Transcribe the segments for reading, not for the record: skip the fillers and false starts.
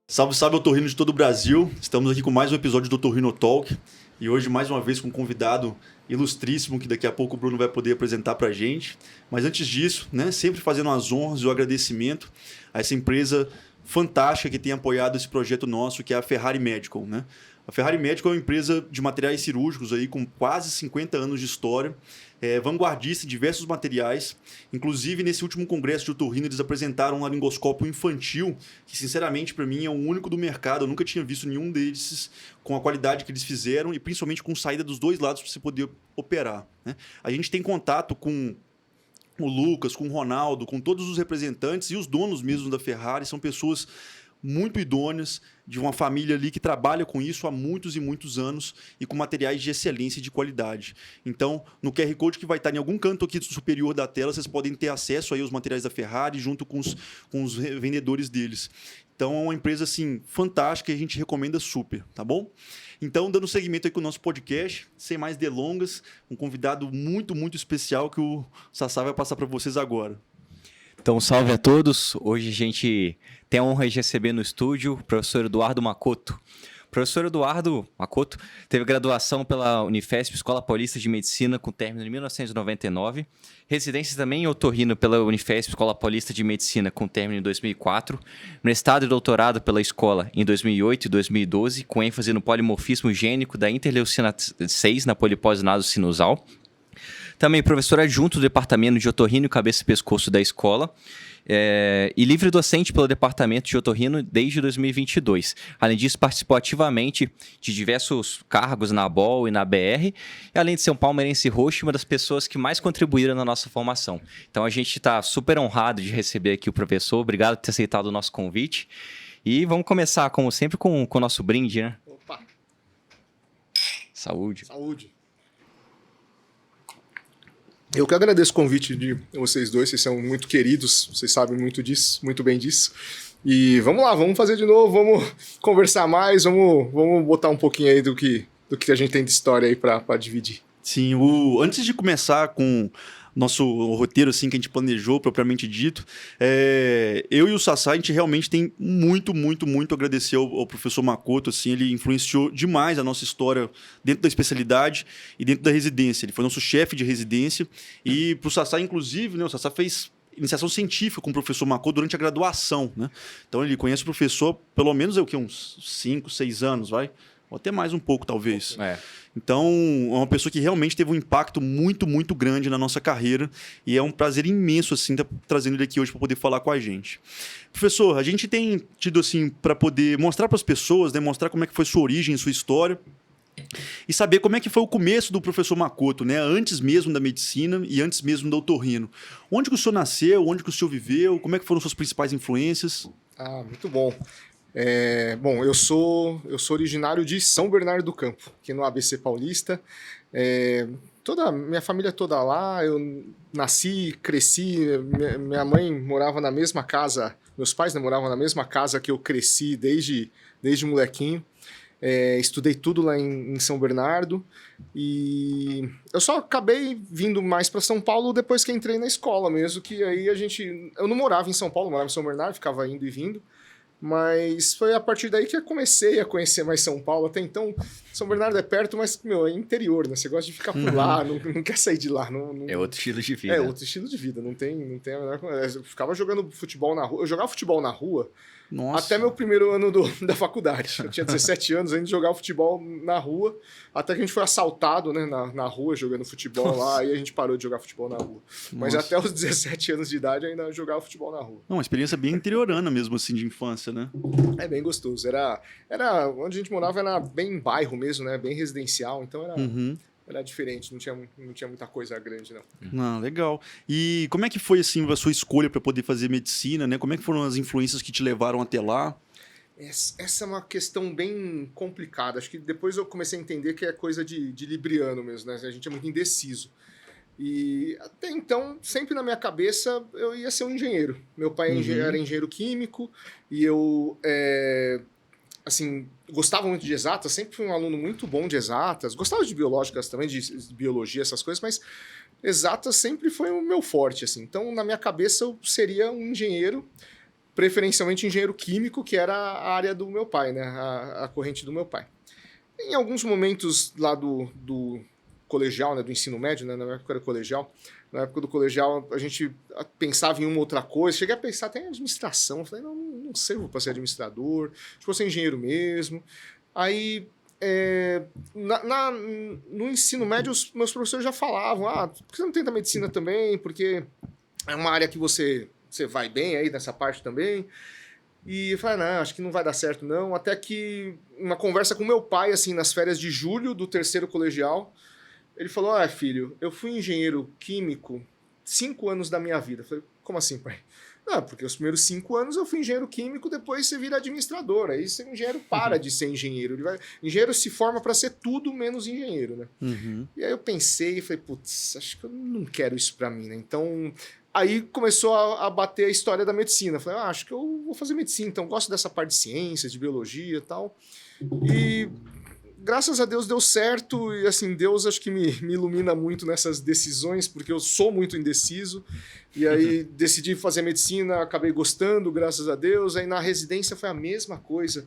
Salve, salve, otorrino de todo o Brasil. Estamos aqui com mais um episódio do Otorrino Talk. E hoje, mais uma vez, com um convidado ilustríssimo, que daqui a pouco o Bruno vai poder apresentar para a gente. Mas antes disso, sempre fazendo as honras e o agradecimento a essa empresa fantástica que tem apoiado esse projeto nosso, que é a Ferrari Medical. A Ferrari Medical é uma empresa de materiais cirúrgicos aí, com quase 50 anos de história, vanguardista em diversos materiais. Inclusive, nesse último congresso de otorrino, eles apresentaram um laringoscópio infantil, que, sinceramente, para mim, é o único do mercado. Eu nunca tinha visto nenhum desses com a qualidade que eles fizeram e, principalmente, com saída dos dois lados para você poder operar. A gente tem contato com o Lucas, com o Ronaldo, com todos os representantes e os donos mesmo da Ferrari. São pessoas muito idôneas, de uma família ali que trabalha com isso há muitos e muitos anos e com materiais de excelência e de qualidade. Então, no QR Code que vai estar em algum canto aqui superior da tela, vocês podem ter acesso aí aos materiais da Ferrari junto com os vendedores deles. Então, é uma empresa assim, fantástica e a gente recomenda super, tá bom? Então, dando seguimento aí com o nosso podcast, sem mais delongas, um convidado muito, muito especial que o Sassá vai passar para vocês agora. Então, salve a todos. Hoje a gente tem a honra de receber no estúdio o professor Eduardo Makoto. O professor Eduardo Makoto teve graduação pela Unifesp, Escola Paulista de Medicina, com término em 1999. Residência também em otorrino pela Unifesp, Escola Paulista de Medicina, com término em 2004. Mestrado e doutorado pela escola em 2008 e 2012, com ênfase no polimorfismo gênico da interleucina 6 na polipose naso-sinusal. Também professor adjunto do Departamento de Otorrino e Cabeça e Pescoço da escola e livre docente pelo Departamento de Otorrino desde 2022. Além disso, participou ativamente de diversos cargos na ABOL e na BR, e além de ser um palmeirense roxo, uma das pessoas que mais contribuíram na nossa formação. Então, a gente está super honrado de receber aqui o professor. Obrigado por ter aceitado o nosso convite. E vamos começar, como sempre, com o nosso brinde, né? Opa! Saúde. Saúde! Eu que agradeço o convite de vocês dois, vocês são muito queridos, vocês sabem muito disso, muito bem disso. E vamos lá, vamos fazer de novo, vamos conversar mais, vamos botar um pouquinho aí do que a gente tem de história aí para dividir. Sim, antes de começar com nosso roteiro assim, que a gente planejou, propriamente dito, eu e o Sassá, a gente realmente tem muito, muito, muito a agradecer ao professor Makoto. Assim, ele influenciou demais a nossa história dentro da especialidade e dentro da residência. Ele foi nosso chefe de residência e para o Sassá, inclusive, o Sassá fez iniciação científica com o professor Makoto durante a graduação. Então ele conhece o professor pelo menos uns 5, 6 anos, vai? Ou até mais um pouco, talvez. Então, é uma pessoa que realmente teve um impacto muito, muito grande na nossa carreira. E é um prazer imenso, assim, estar trazendo ele aqui hoje para poder falar com a gente. Professor, a gente tem tido, assim, para poder mostrar para as pessoas, mostrar como é que foi sua origem, sua história. E saber como é que foi o começo do professor Makoto, antes mesmo da medicina e antes mesmo do otorrino. Onde que o senhor nasceu? Onde que o senhor viveu? Como é que foram suas principais influências? Ah, muito bom. Bom, eu sou originário de São Bernardo do Campo, aqui no ABC Paulista. Minha família toda lá, eu nasci, cresci, minha mãe morava na mesma casa, meus pais moravam na mesma casa que eu cresci desde molequinho. Estudei tudo lá em São Bernardo e eu só acabei vindo mais para São Paulo depois que entrei na escola mesmo, que aí eu não morava em São Paulo, morava em São Bernardo, ficava indo e vindo. Mas foi a partir daí que eu comecei a conhecer mais São Paulo. Até então, São Bernardo é perto, mas, é interior, Você gosta de ficar por lá, não quer sair de lá. É outro estilo de vida. É outro estilo de vida, não tem a menor... Eu ficava jogando futebol na rua. Eu jogava futebol na rua. Nossa. Até meu primeiro ano da faculdade. Eu tinha 17 anos, a gente jogava futebol na rua, até que a gente foi assaltado, na rua, jogando futebol lá, e a gente parou de jogar futebol na rua. Mas até os 17 anos de idade ainda jogava futebol na rua. Uma experiência bem interiorana mesmo, assim, de infância, É bem gostoso. Era onde a gente morava era bem bairro mesmo, bem residencial, então era diferente, não tinha muita coisa grande, não. Legal. E como é que foi, assim, a sua escolha para poder fazer medicina, Como é que foram as influências que te levaram até lá? Essa é uma questão bem complicada. Acho que depois eu comecei a entender que é coisa de libriano mesmo, A gente é muito indeciso. E até então, sempre na minha cabeça, eu ia ser um engenheiro. Meu pai era engenheiro químico e eu... assim, gostava muito de exatas, sempre fui um aluno muito bom de exatas, gostava de biológicas também, de biologia, essas coisas, mas exatas sempre foi o meu forte, assim. Então, na minha cabeça, eu seria um engenheiro, preferencialmente engenheiro químico, que era a área do meu pai, né? A corrente do meu pai. Em alguns momentos lá do colegial, né? Do ensino médio, né? Na minha época era colegial. Na época do colegial, a gente pensava em uma outra coisa. Cheguei a pensar até em administração. Eu falei, não servo para ser administrador. Acho que vou ser engenheiro mesmo. Aí, no ensino médio, os meus professores já falavam, por que você não tenta medicina também? Porque é uma área que você vai bem aí nessa parte também. E eu falei, não, acho que não vai dar certo não. Até que uma conversa com meu pai, assim, nas férias de julho do terceiro colegial, ele falou, filho, eu fui engenheiro químico 5 anos da minha vida. Eu falei, como assim, pai? Não, porque os primeiros 5 anos eu fui engenheiro químico, depois você vira administrador. Aí você engenheiro para de ser engenheiro. Engenheiro se forma para ser tudo menos engenheiro, né? Uhum. E aí eu pensei e falei, putz, acho que eu não quero isso para mim, né? Então, aí começou a bater a história da medicina. Eu falei, acho que eu vou fazer medicina, então gosto dessa parte de ciências, de biologia e tal. E graças a Deus deu certo, e assim, Deus acho que me ilumina muito nessas decisões, porque eu sou muito indeciso, e aí decidi fazer medicina, acabei gostando, graças a Deus. Aí na residência foi a mesma coisa,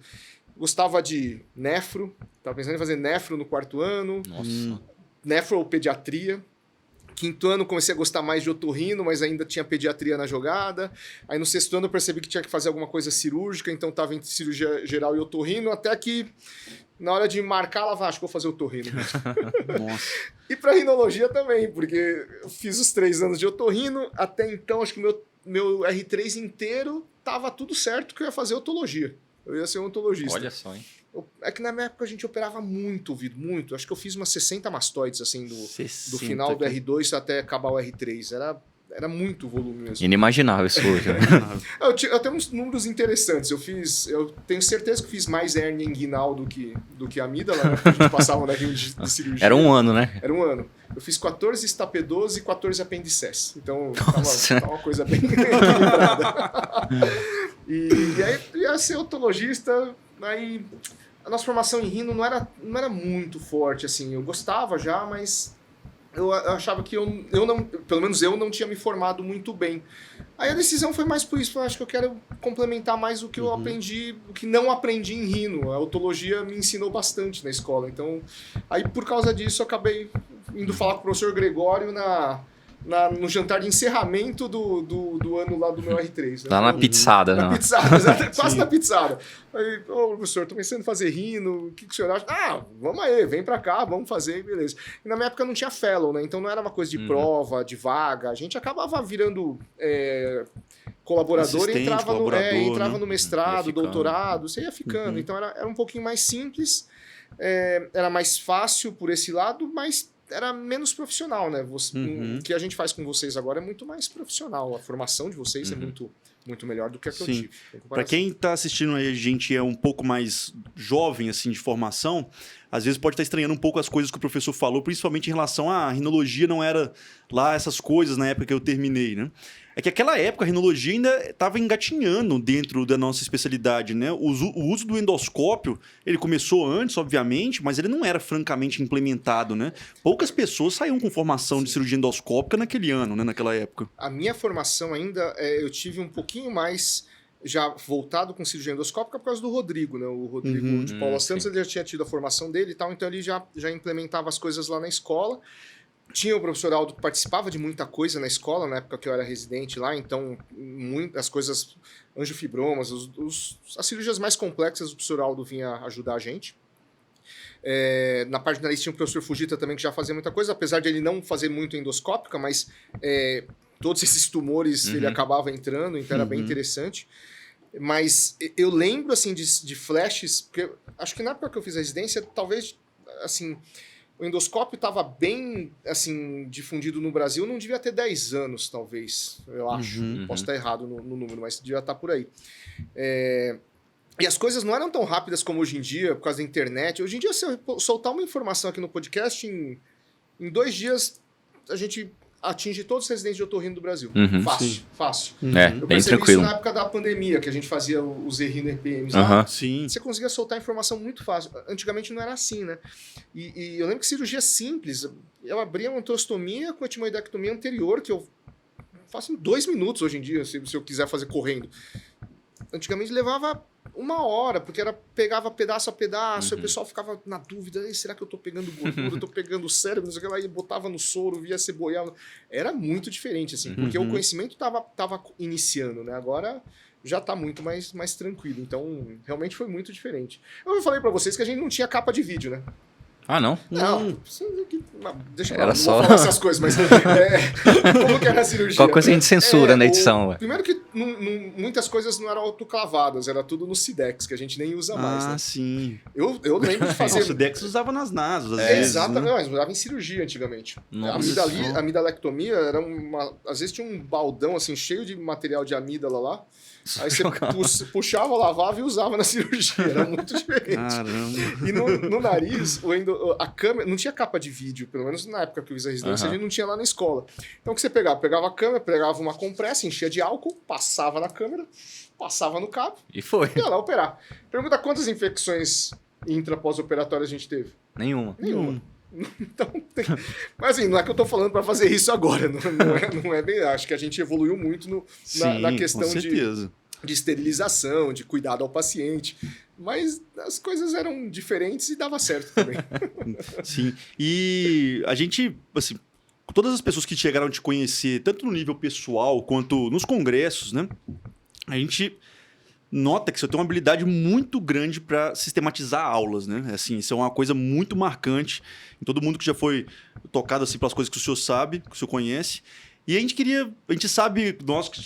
gostava de nefro, estava pensando em fazer nefro no 4º ano. Nossa. Nefro ou pediatria. 5º ano comecei a gostar mais de otorrino, mas ainda tinha pediatria na jogada. Aí no 6º ano eu percebi que tinha que fazer alguma coisa cirúrgica, então estava entre cirurgia geral e otorrino, até que na hora de marcar, ela acho que vou fazer otorrino. Nossa. E para rinologia também, porque eu fiz os 3 anos de otorrino, até então acho que meu R3 inteiro tava tudo certo que eu ia fazer otologia. Eu ia ser um ontologista. Olha só, hein? É que na minha época a gente operava muito ouvido, muito. Acho que eu fiz umas 60 mastoides, assim, do 60, final do R2 até acabar o R3. Era muito volume mesmo. Inimaginável isso hoje. Né? Eu tenho uns números interessantes. Eu tenho certeza que fiz mais hérnia inguinal do que amígdala, né? Porque a gente passava na rinha de cirurgia. Era um ano, né? Era um ano. Eu fiz 14 estapedoso e 14 apendicés. Então, tava uma coisa bem equilibrada. E aí, ia ser otologista, aí a nossa formação em rino não era muito forte, assim. Eu gostava já, mas eu achava que eu não, pelo menos eu não tinha me formado muito bem. Aí a decisão foi mais por isso. Eu acho que eu quero complementar mais o que eu aprendi, o que não aprendi em rino. A otologia me ensinou bastante na escola. Então, aí por causa disso, eu acabei indo falar com o professor Gregório no jantar de encerramento do ano lá do meu R3. Né? Lá na pizzada. Na pizzada, quase na pizzada. Aí, professor, tô pensando em fazer rino, o que o senhor acha? Vamos aí, vem pra cá, vamos fazer, beleza. E na minha época não tinha fellow, né? Então não era uma coisa de prova, de vaga. A gente acabava virando colaborador e entrava no mestrado, doutorado, você ia ficando. Então era um pouquinho mais simples, era mais fácil por esse lado, mas era menos profissional, né? O que a gente faz com vocês agora é muito mais profissional. A formação de vocês é muito, muito melhor do que a que eu tive. Para quem está assistindo aí, a gente é um pouco mais jovem, assim, de formação, às vezes pode estar estranhando um pouco as coisas que o professor falou, principalmente em relação à rinologia, não era lá essas coisas na época que eu terminei, né? É que aquela época a rinologia ainda estava engatinhando dentro da nossa especialidade, né? O uso do endoscópio, ele começou antes, obviamente, mas ele não era francamente implementado, né? Poucas pessoas saíam com formação de cirurgia endoscópica naquele ano, né? Naquela época. A minha formação ainda, eu tive um pouquinho mais já voltado com cirurgia endoscópica por causa do Rodrigo, né? O Rodrigo de Paula Santos, ele já tinha tido a formação dele e tal, então ele já implementava as coisas lá na escola. Tinha o professor Aldo que participava de muita coisa na escola, na época que eu era residente lá, então muitas coisas, angiofibromas, as cirurgias mais complexas, o professor Aldo vinha ajudar a gente. Na parte de nariz tinha o professor Fujita também que já fazia muita coisa, apesar de ele não fazer muito endoscópica, mas todos esses tumores ele acabava entrando, então era bem interessante. Mas eu lembro assim de flashes, porque acho que na época que eu fiz a residência, talvez assim... O endoscópio estava bem assim, difundido no Brasil, não devia ter 10 anos, talvez, eu acho. Posso estar errado no número, mas devia estar por aí. E as coisas não eram tão rápidas como hoje em dia, por causa da internet. Hoje em dia, se eu soltar uma informação aqui no podcast, em 2 dias, a gente atinge todos os residentes de otorrino do Brasil. Uhum. Fácil. É, Eu bem percebi tranquilo. isso na época da pandemia, que a gente fazia os ERINO EPMs lá. Aham. Sim. Você conseguia soltar informação muito fácil. Antigamente não era assim, né? E eu lembro que cirurgia simples, eu abria uma antrostomia com etimoidectomia anterior, que eu faço em 2 minutos hoje em dia, se eu quiser fazer correndo. Antigamente levava 1 hora, porque pegava pedaço a pedaço, e o pessoal ficava na dúvida, será que eu tô pegando gordura, eu tô pegando cérebro, não sei o que lá, e botava no soro, via ceboiava. Era muito diferente, assim, porque o conhecimento tava iniciando, né? Agora já tá muito mais tranquilo, então realmente foi muito diferente. Eu falei pra vocês que a gente não tinha capa de vídeo, né? Ah, não? Não, deixa eu Era não só- vou falar essas coisas, mas como que era a cirurgia? Qual coisa a gente censura na edição, ué? Primeiro que muitas coisas não eram autoclavadas, era tudo no Sidex, que a gente nem usa mais, né? Sim. Eu lembro de fazer... Nossa, o Dex usava nas nasos, às vezes. Exatamente, Né? mas usava em cirurgia antigamente. Nossa. A amidalectomia era às vezes tinha um baldão assim, cheio de material de amígdala lá. Aí você puxava, lavava e usava na cirurgia. Era muito diferente. Caramba. E no nariz, a câmera, não tinha capa de vídeo, pelo menos na época que eu fiz a residência, a gente não tinha lá na escola. Então o que você pegava? Pegava a câmera, pegava uma compressa, enchia de álcool, passava na câmera, passava no cabo E foi. e ia lá operar. Pergunta quantas infecções intra-pós-operatórias a gente teve? Nenhuma. Nenhuma. Então, mas assim, não é que eu tô falando para fazer isso agora, não é bem, acho que a gente evoluiu muito na questão com certeza. de esterilização, de cuidado ao paciente, mas as coisas eram diferentes e dava certo também. Sim. E a gente, assim, todas as pessoas que chegaram a te conhecer, tanto no nível pessoal quanto nos congressos, né? A gente nota que você tem uma habilidade muito grande para sistematizar aulas, né? Assim, isso é uma coisa muito marcante em todo mundo que já foi tocado assim pelas coisas que o senhor sabe, que o senhor conhece. E a gente sabe, nós que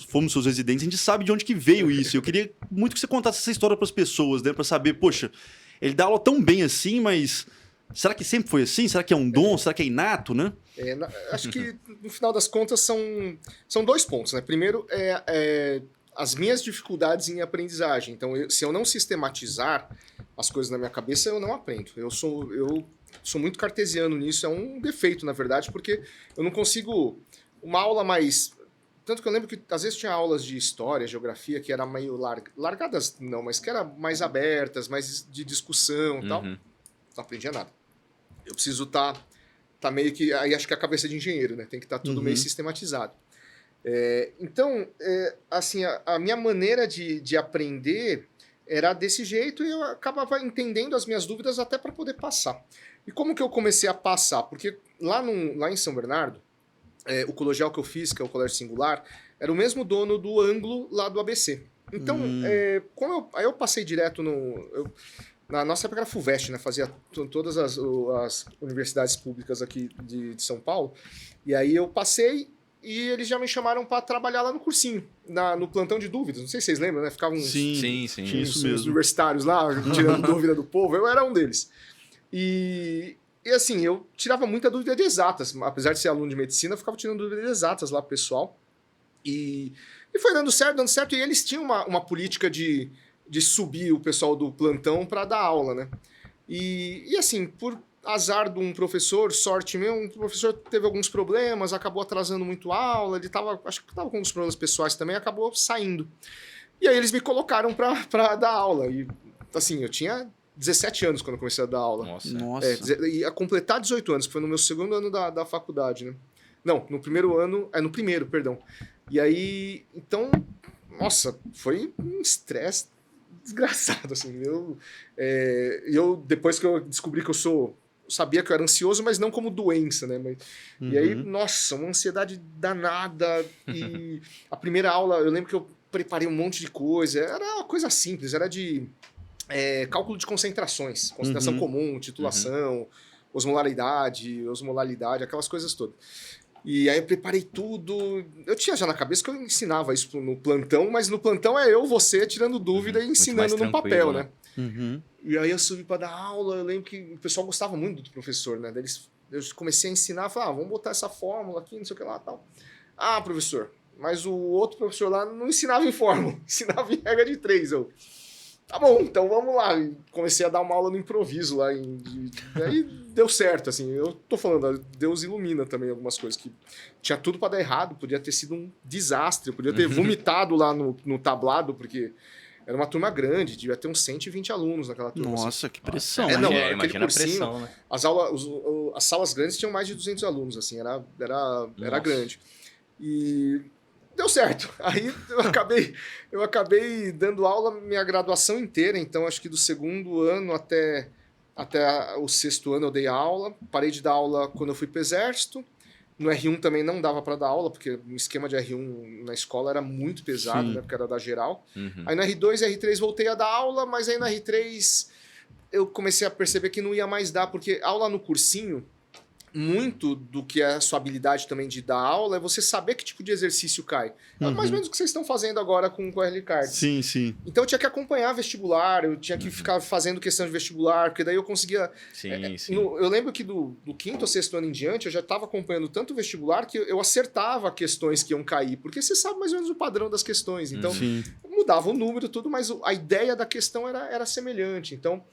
fomos seus residentes, a gente sabe de onde que veio isso. Eu queria muito que você contasse essa história para as pessoas, né? Para saber, poxa, ele dá aula tão bem assim, mas será que sempre foi assim? Será que é um dom? Será que é inato, né? Acho que no final das contas são 2 pontos, né? Primeiro as minhas dificuldades em aprendizagem. Então, se eu não sistematizar as coisas na minha cabeça, eu não aprendo. Eu sou muito cartesiano nisso, é um defeito, na verdade, porque eu não consigo... Uma aula mais... Tanto que eu lembro que às vezes tinha aulas de história, geografia, que era meio largadas, não, mas que era mais abertas, mais de discussão e tal. Não aprendia nada. Eu preciso estar meio que... Aí acho que é a cabeça de engenheiro, né? Tem que estar tudo meio sistematizado. Então, assim, a minha maneira de aprender era desse jeito e eu acabava entendendo as minhas dúvidas até para poder passar. E como que eu comecei a passar? Porque lá em São Bernardo, o colegial que eu fiz, que é o Colégio Singular, era o mesmo dono do Anglo lá do ABC. Então, aí eu passei direto na nossa época era FUVEST, né? Fazia todas as universidades públicas aqui de São Paulo. E aí eu passei e eles já me chamaram para trabalhar lá no cursinho, no plantão de dúvidas. Não sei se vocês lembram, né? Ficavam Sim. Isso os mesmo. universitários lá, tirando dúvida do povo. Eu era um deles. E assim, eu tirava muita dúvida de exatas. Apesar de ser aluno de medicina, eu ficava tirando dúvida de exatas lá pro pessoal. E foi dando certo. E eles tinham uma política de subir o pessoal do plantão para dar aula, né? E assim, por azar de um professor, sorte meu, um professor teve alguns problemas, acabou atrasando muito a aula, acho que estava com alguns problemas pessoais também, acabou saindo. E aí eles me colocaram para dar aula. E assim, eu tinha 17 anos quando eu comecei a dar aula. Nossa. E a completar 18 anos, que foi no meu segundo ano da faculdade, né? Não, no primeiro, perdão. E aí, então, nossa, foi um estresse desgraçado, assim. Eu depois que eu descobri que eu sabia que eu era ansioso, mas não como doença, né? E aí, nossa, uma ansiedade danada. E a primeira aula, eu lembro que eu preparei um monte de coisa. Era uma coisa simples, era de cálculo de concentrações. Concentração comum, titulação, osmolaridade, aquelas coisas todas. E aí eu preparei tudo. Eu tinha já na cabeça que eu ensinava isso no plantão, mas no plantão é você tirando dúvida e ensinando no papel, né? E aí eu subi para dar aula, eu lembro que o pessoal gostava muito do professor, né? Eu comecei a ensinar, falei, vamos botar essa fórmula aqui, não sei o que lá, tal. Ah, professor, mas o outro professor lá não ensinava em fórmula, ensinava em regra de 3. tá bom, então vamos lá. E comecei a dar uma aula no improviso lá. Aí deu certo, assim. Eu tô falando, Deus ilumina também algumas coisas que tinha tudo para dar errado, podia ter sido um desastre, eu podia ter vomitado lá no tablado, porque era uma turma grande, devia ter uns 120 alunos naquela turma. Nossa, assim. que pressão. Não, É, aquele imagina a cursinho, pressão, né? as salas grandes tinham mais de 200 alunos, assim, era Nossa. grande. E deu certo. Aí eu acabei dando aula minha graduação inteira, então acho que do segundo ano até o sexto ano eu dei aula. Parei de dar aula quando eu fui para o Exército. No R1 também não dava para dar aula, porque o esquema de R1 na escola era muito pesado, Sim. né, porque era da geral. Uhum. Aí no R2 e R3 voltei a dar aula, mas aí no R3 eu comecei a perceber que não ia mais dar, porque aula no cursinho, muito do que é a sua habilidade também de dar aula é você saber que tipo de exercício cai. É mais ou menos o que vocês estão fazendo agora com o RL Card. Sim, sim. Então eu tinha que acompanhar vestibular, eu tinha que ficar fazendo questão de vestibular, porque daí eu conseguia... Sim, sim. Eu lembro que do quinto ou sexto ano em diante eu já estava acompanhando tanto o vestibular que eu acertava questões que iam cair, porque você sabe mais ou menos o padrão das questões. Então Sim. mudava o número tudo, mas a ideia da questão era semelhante. Então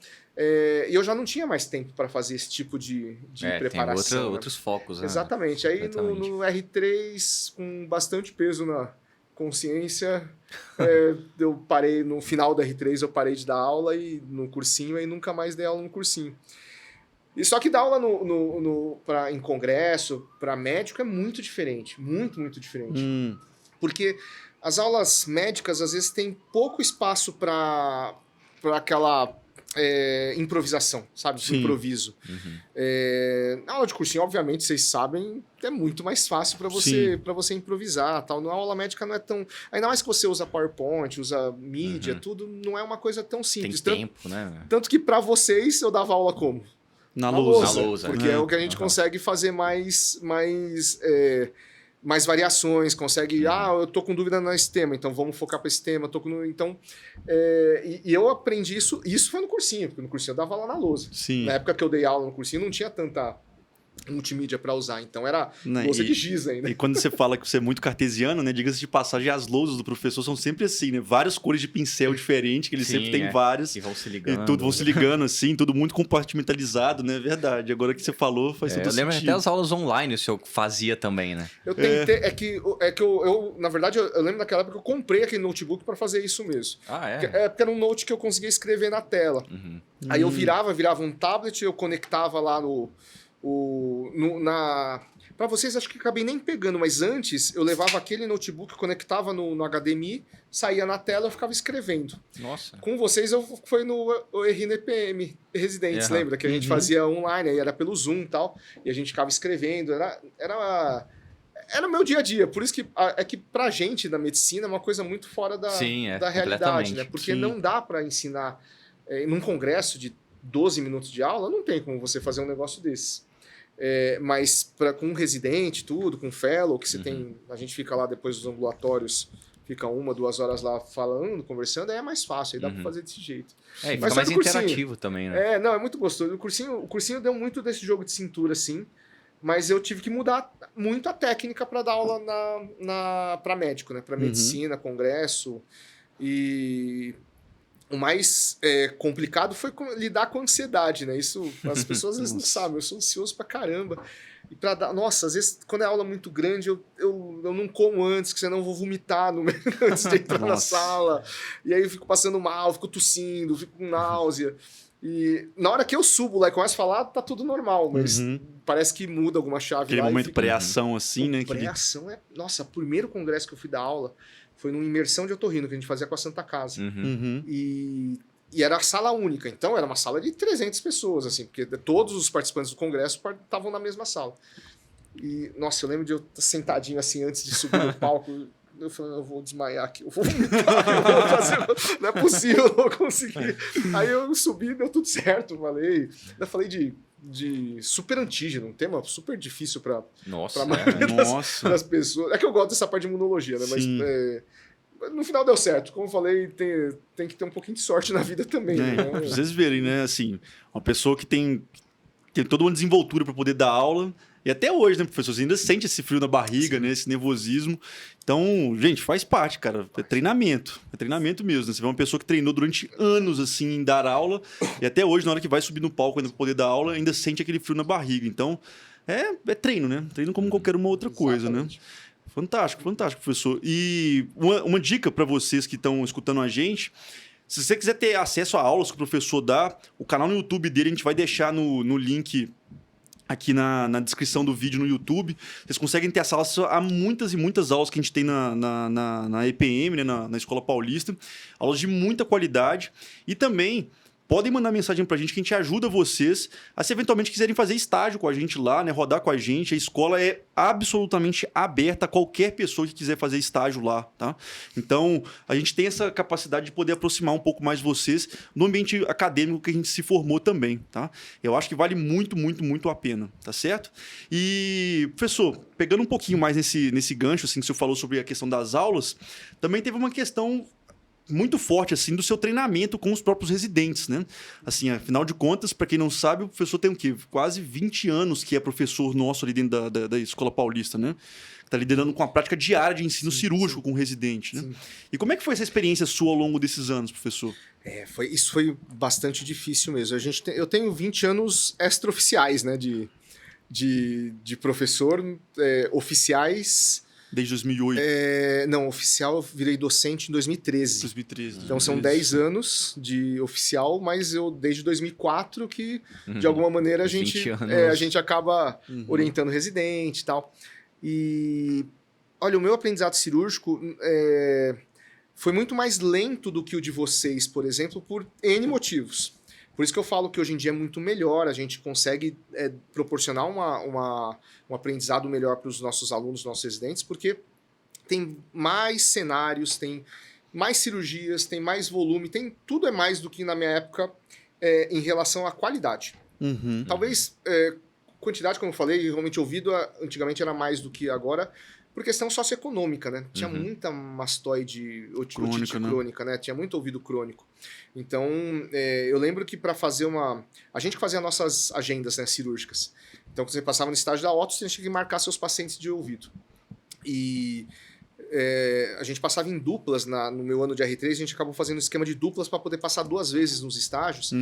eu já não tinha mais tempo para fazer esse tipo de preparação. Tem né? outros focos, né? Exatamente. Aí Completamente. no R3, com bastante peso na consciência, eu parei, no final do R3 eu parei de dar aula e no cursinho, aí nunca mais dei aula no cursinho. E só que dar aula em congresso, para médico, é muito diferente. Muito, muito diferente. Porque as aulas médicas, às vezes, tem pouco espaço para aquela improvisação, sabe? Sim. Improviso. Na aula de cursinho, obviamente, vocês sabem, é muito mais fácil para você improvisar. Tal. Na aula médica não é tão... Ainda mais que você usa PowerPoint, usa mídia, tudo, não é uma coisa tão simples. Tem tempo, né? Tanto que para vocês, eu dava aula como? Na lousa. Na lousa. Porque é o que a gente consegue fazer mais variações, consegue... eu tô com dúvida nesse tema, então vamos focar para esse tema. Então, e eu aprendi isso foi no cursinho, porque no cursinho eu dava aula na lousa. Sim. Na época que eu dei aula no cursinho, não tinha tanta multimídia para usar, então era lousa de giz ainda. E quando você fala que você é muito cartesiano, né? Diga-se de passagem, as lousas do professor são sempre assim, né? Várias cores de pincel diferentes, que ele sempre tem vários. E vão se ligando. E tudo vão se ligando, assim, tudo muito compartimentalizado, né? Verdade. Agora que você falou, faz todo eu lembro sentido. até as aulas online o senhor fazia também, né? Eu tentei, eu na verdade, eu lembro naquela época que eu comprei aquele notebook para fazer isso mesmo. Ah, é? Porque era um note que eu conseguia escrever na tela. Aí eu virava um tablet, eu conectava lá para vocês, acho que acabei nem pegando, mas antes eu levava aquele notebook, conectava no HDMI, saía na tela e eu ficava escrevendo. Nossa. Com vocês, foi no RNPM Residentes, lembra? Que a gente fazia online, aí era pelo Zoom e tal, e a gente ficava escrevendo. Era o meu dia a dia, por isso que é que pra gente da medicina é uma coisa muito fora da realidade, né? Porque não dá para ensinar num congresso de 12 minutos de aula, não tem como você fazer um negócio desse. Mas com um residente, tudo, com fellow, que você tem. A gente fica lá depois dos ambulatórios, fica 1, 2 horas lá falando, conversando, aí é mais fácil, aí dá pra fazer desse jeito. E Mas fica mais no cursinho, interativo também, né? não, é muito gostoso. O cursinho deu muito desse jogo de cintura, assim, mas eu tive que mudar muito a técnica para dar aula para médico, né? Para medicina, congresso. E o mais complicado foi lidar com a ansiedade, né? Isso as pessoas às vezes não sabem, eu sou ansioso pra caramba. E para dar, nossa, às vezes quando é aula muito grande, eu não como antes, que senão eu vou vomitar antes de entrar na sala. E aí eu fico passando mal, fico tossindo, fico com náusea. E na hora que eu subo lá e começo a falar, tá tudo normal, mas parece que muda alguma chave Aquele lá. momento pré-ação, assim, né? Pré-ação Nossa, o primeiro congresso que eu fui dar aula foi numa imersão de otorrino, que a gente fazia com a Santa Casa. E era a sala única, então era uma sala de 300 pessoas, assim, porque todos os participantes do congresso estavam na mesma sala. E, nossa, eu lembro de eu estar sentadinho assim, antes de subir no palco, eu falei, eu vou desmaiar aqui, eu vou vomitar, eu vou fazer, não é possível, eu não vou conseguir. Aí eu subi, deu tudo certo, ainda falei de super antígeno, um tema super difícil para a maioria das pessoas. É que eu gosto dessa parte de imunologia, né? Mas no final deu certo. Como eu falei, tem que ter um pouquinho de sorte na vida também. Né? Pra vocês verem, né? Assim, uma pessoa que tem toda uma desenvoltura para poder dar aula, E até hoje, né, professor? Você ainda sente esse frio na barriga, né? Esse nervosismo. Então, gente, faz parte, cara. É treinamento. É treinamento mesmo, né? Você vê uma pessoa que treinou durante anos, assim, em dar aula, e até hoje, na hora que vai subir no palco ainda pra poder dar aula, ainda sente aquele frio na barriga. Então, é treino, né? Treino como qualquer uma outra coisa, né? Fantástico, fantástico, professor. E uma dica para vocês que estão escutando a gente: se você quiser ter acesso a aulas que o professor dá, o canal no YouTube dele a gente vai deixar no link aqui na descrição do vídeo no YouTube. Vocês conseguem ter acesso a muitas e muitas aulas que a gente tem na EPM, né, na Escola Paulista. Aulas de muita qualidade. E também podem mandar mensagem pra gente que a gente ajuda vocês a, se eventualmente quiserem fazer estágio com a gente lá, né, rodar com a gente. A escola é absolutamente aberta a qualquer pessoa que quiser fazer estágio lá, tá? Então, a gente tem essa capacidade de poder aproximar um pouco mais vocês no ambiente acadêmico que a gente se formou também, tá? Eu acho que vale muito, muito, muito a pena, tá certo? E, professor, pegando um pouquinho mais nesse gancho, assim, que o senhor falou sobre a questão das aulas, também teve uma questão muito forte, assim, do seu treinamento com os próprios residentes, né? Assim, afinal de contas, para quem não sabe, o professor tem o quê? Quase 20 anos que é professor nosso ali dentro da Escola Paulista, né? Está liderando com a prática diária de ensino cirúrgico com o residente, né? Sim. E como é que foi essa experiência sua ao longo desses anos, professor? Isso foi bastante difícil mesmo. Eu tenho 20 anos extraoficiais, né? De professor, oficiais... Desde 2008? Não, oficial eu virei docente em 2013. 2013. Então são 10 anos de oficial, mas eu desde 2004 que, de alguma maneira, a gente acaba orientando residente e tal. E, olha, o meu aprendizado cirúrgico foi muito mais lento do que o de vocês, por exemplo, por N motivos. Por isso que eu falo que hoje em dia é muito melhor, a gente consegue proporcionar um aprendizado melhor para os nossos alunos, nossos residentes, porque tem mais cenários, tem mais cirurgias, tem mais volume, tudo é mais do que na minha época em relação à qualidade. Talvez quantidade, como eu falei, realmente ouvido antigamente era mais do que agora, por questão socioeconômica, né? Tinha muita mastoide otite crônica, né? Tinha muito ouvido crônico. Então, eu lembro que para fazer a gente que fazia nossas agendas, né, cirúrgicas. Então, quando você passava no estágio da Otos, você tinha que marcar seus pacientes de ouvido. E a gente passava em duplas no meu ano de R3, a gente acabou fazendo um esquema de duplas para poder passar 2 vezes nos estágios.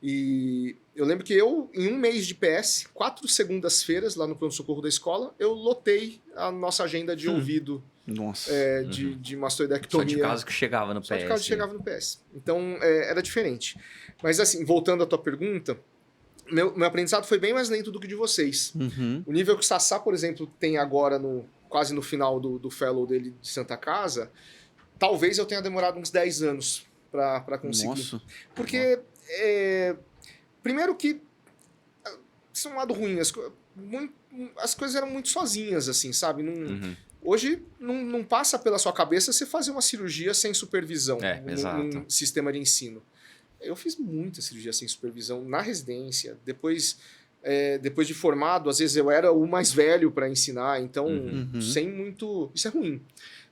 E eu lembro que em um mês de PS, 4 segundas-feiras, lá no pronto-socorro da escola, eu lotei a nossa agenda de ouvido. Nossa. De mastoidectomia. Só de caso que chegava no PS. Só de caso que chegava no PS. Então, era diferente. Mas assim, voltando à tua pergunta, meu aprendizado foi bem mais lento do que o de vocês. O nível que o Sassá, por exemplo, tem agora quase no final do fellow dele de Santa Casa, talvez eu tenha demorado uns 10 anos para conseguir. Nossa. Porque, primeiro que, isso é um lado ruim, as coisas eram muito sozinhas, assim, sabe? Hoje, não passa pela sua cabeça você fazer uma cirurgia sem supervisão num sistema de ensino. Eu fiz muita cirurgia sem supervisão na residência, depois de formado, às vezes eu era o mais velho para ensinar, então sem muito... Isso é ruim.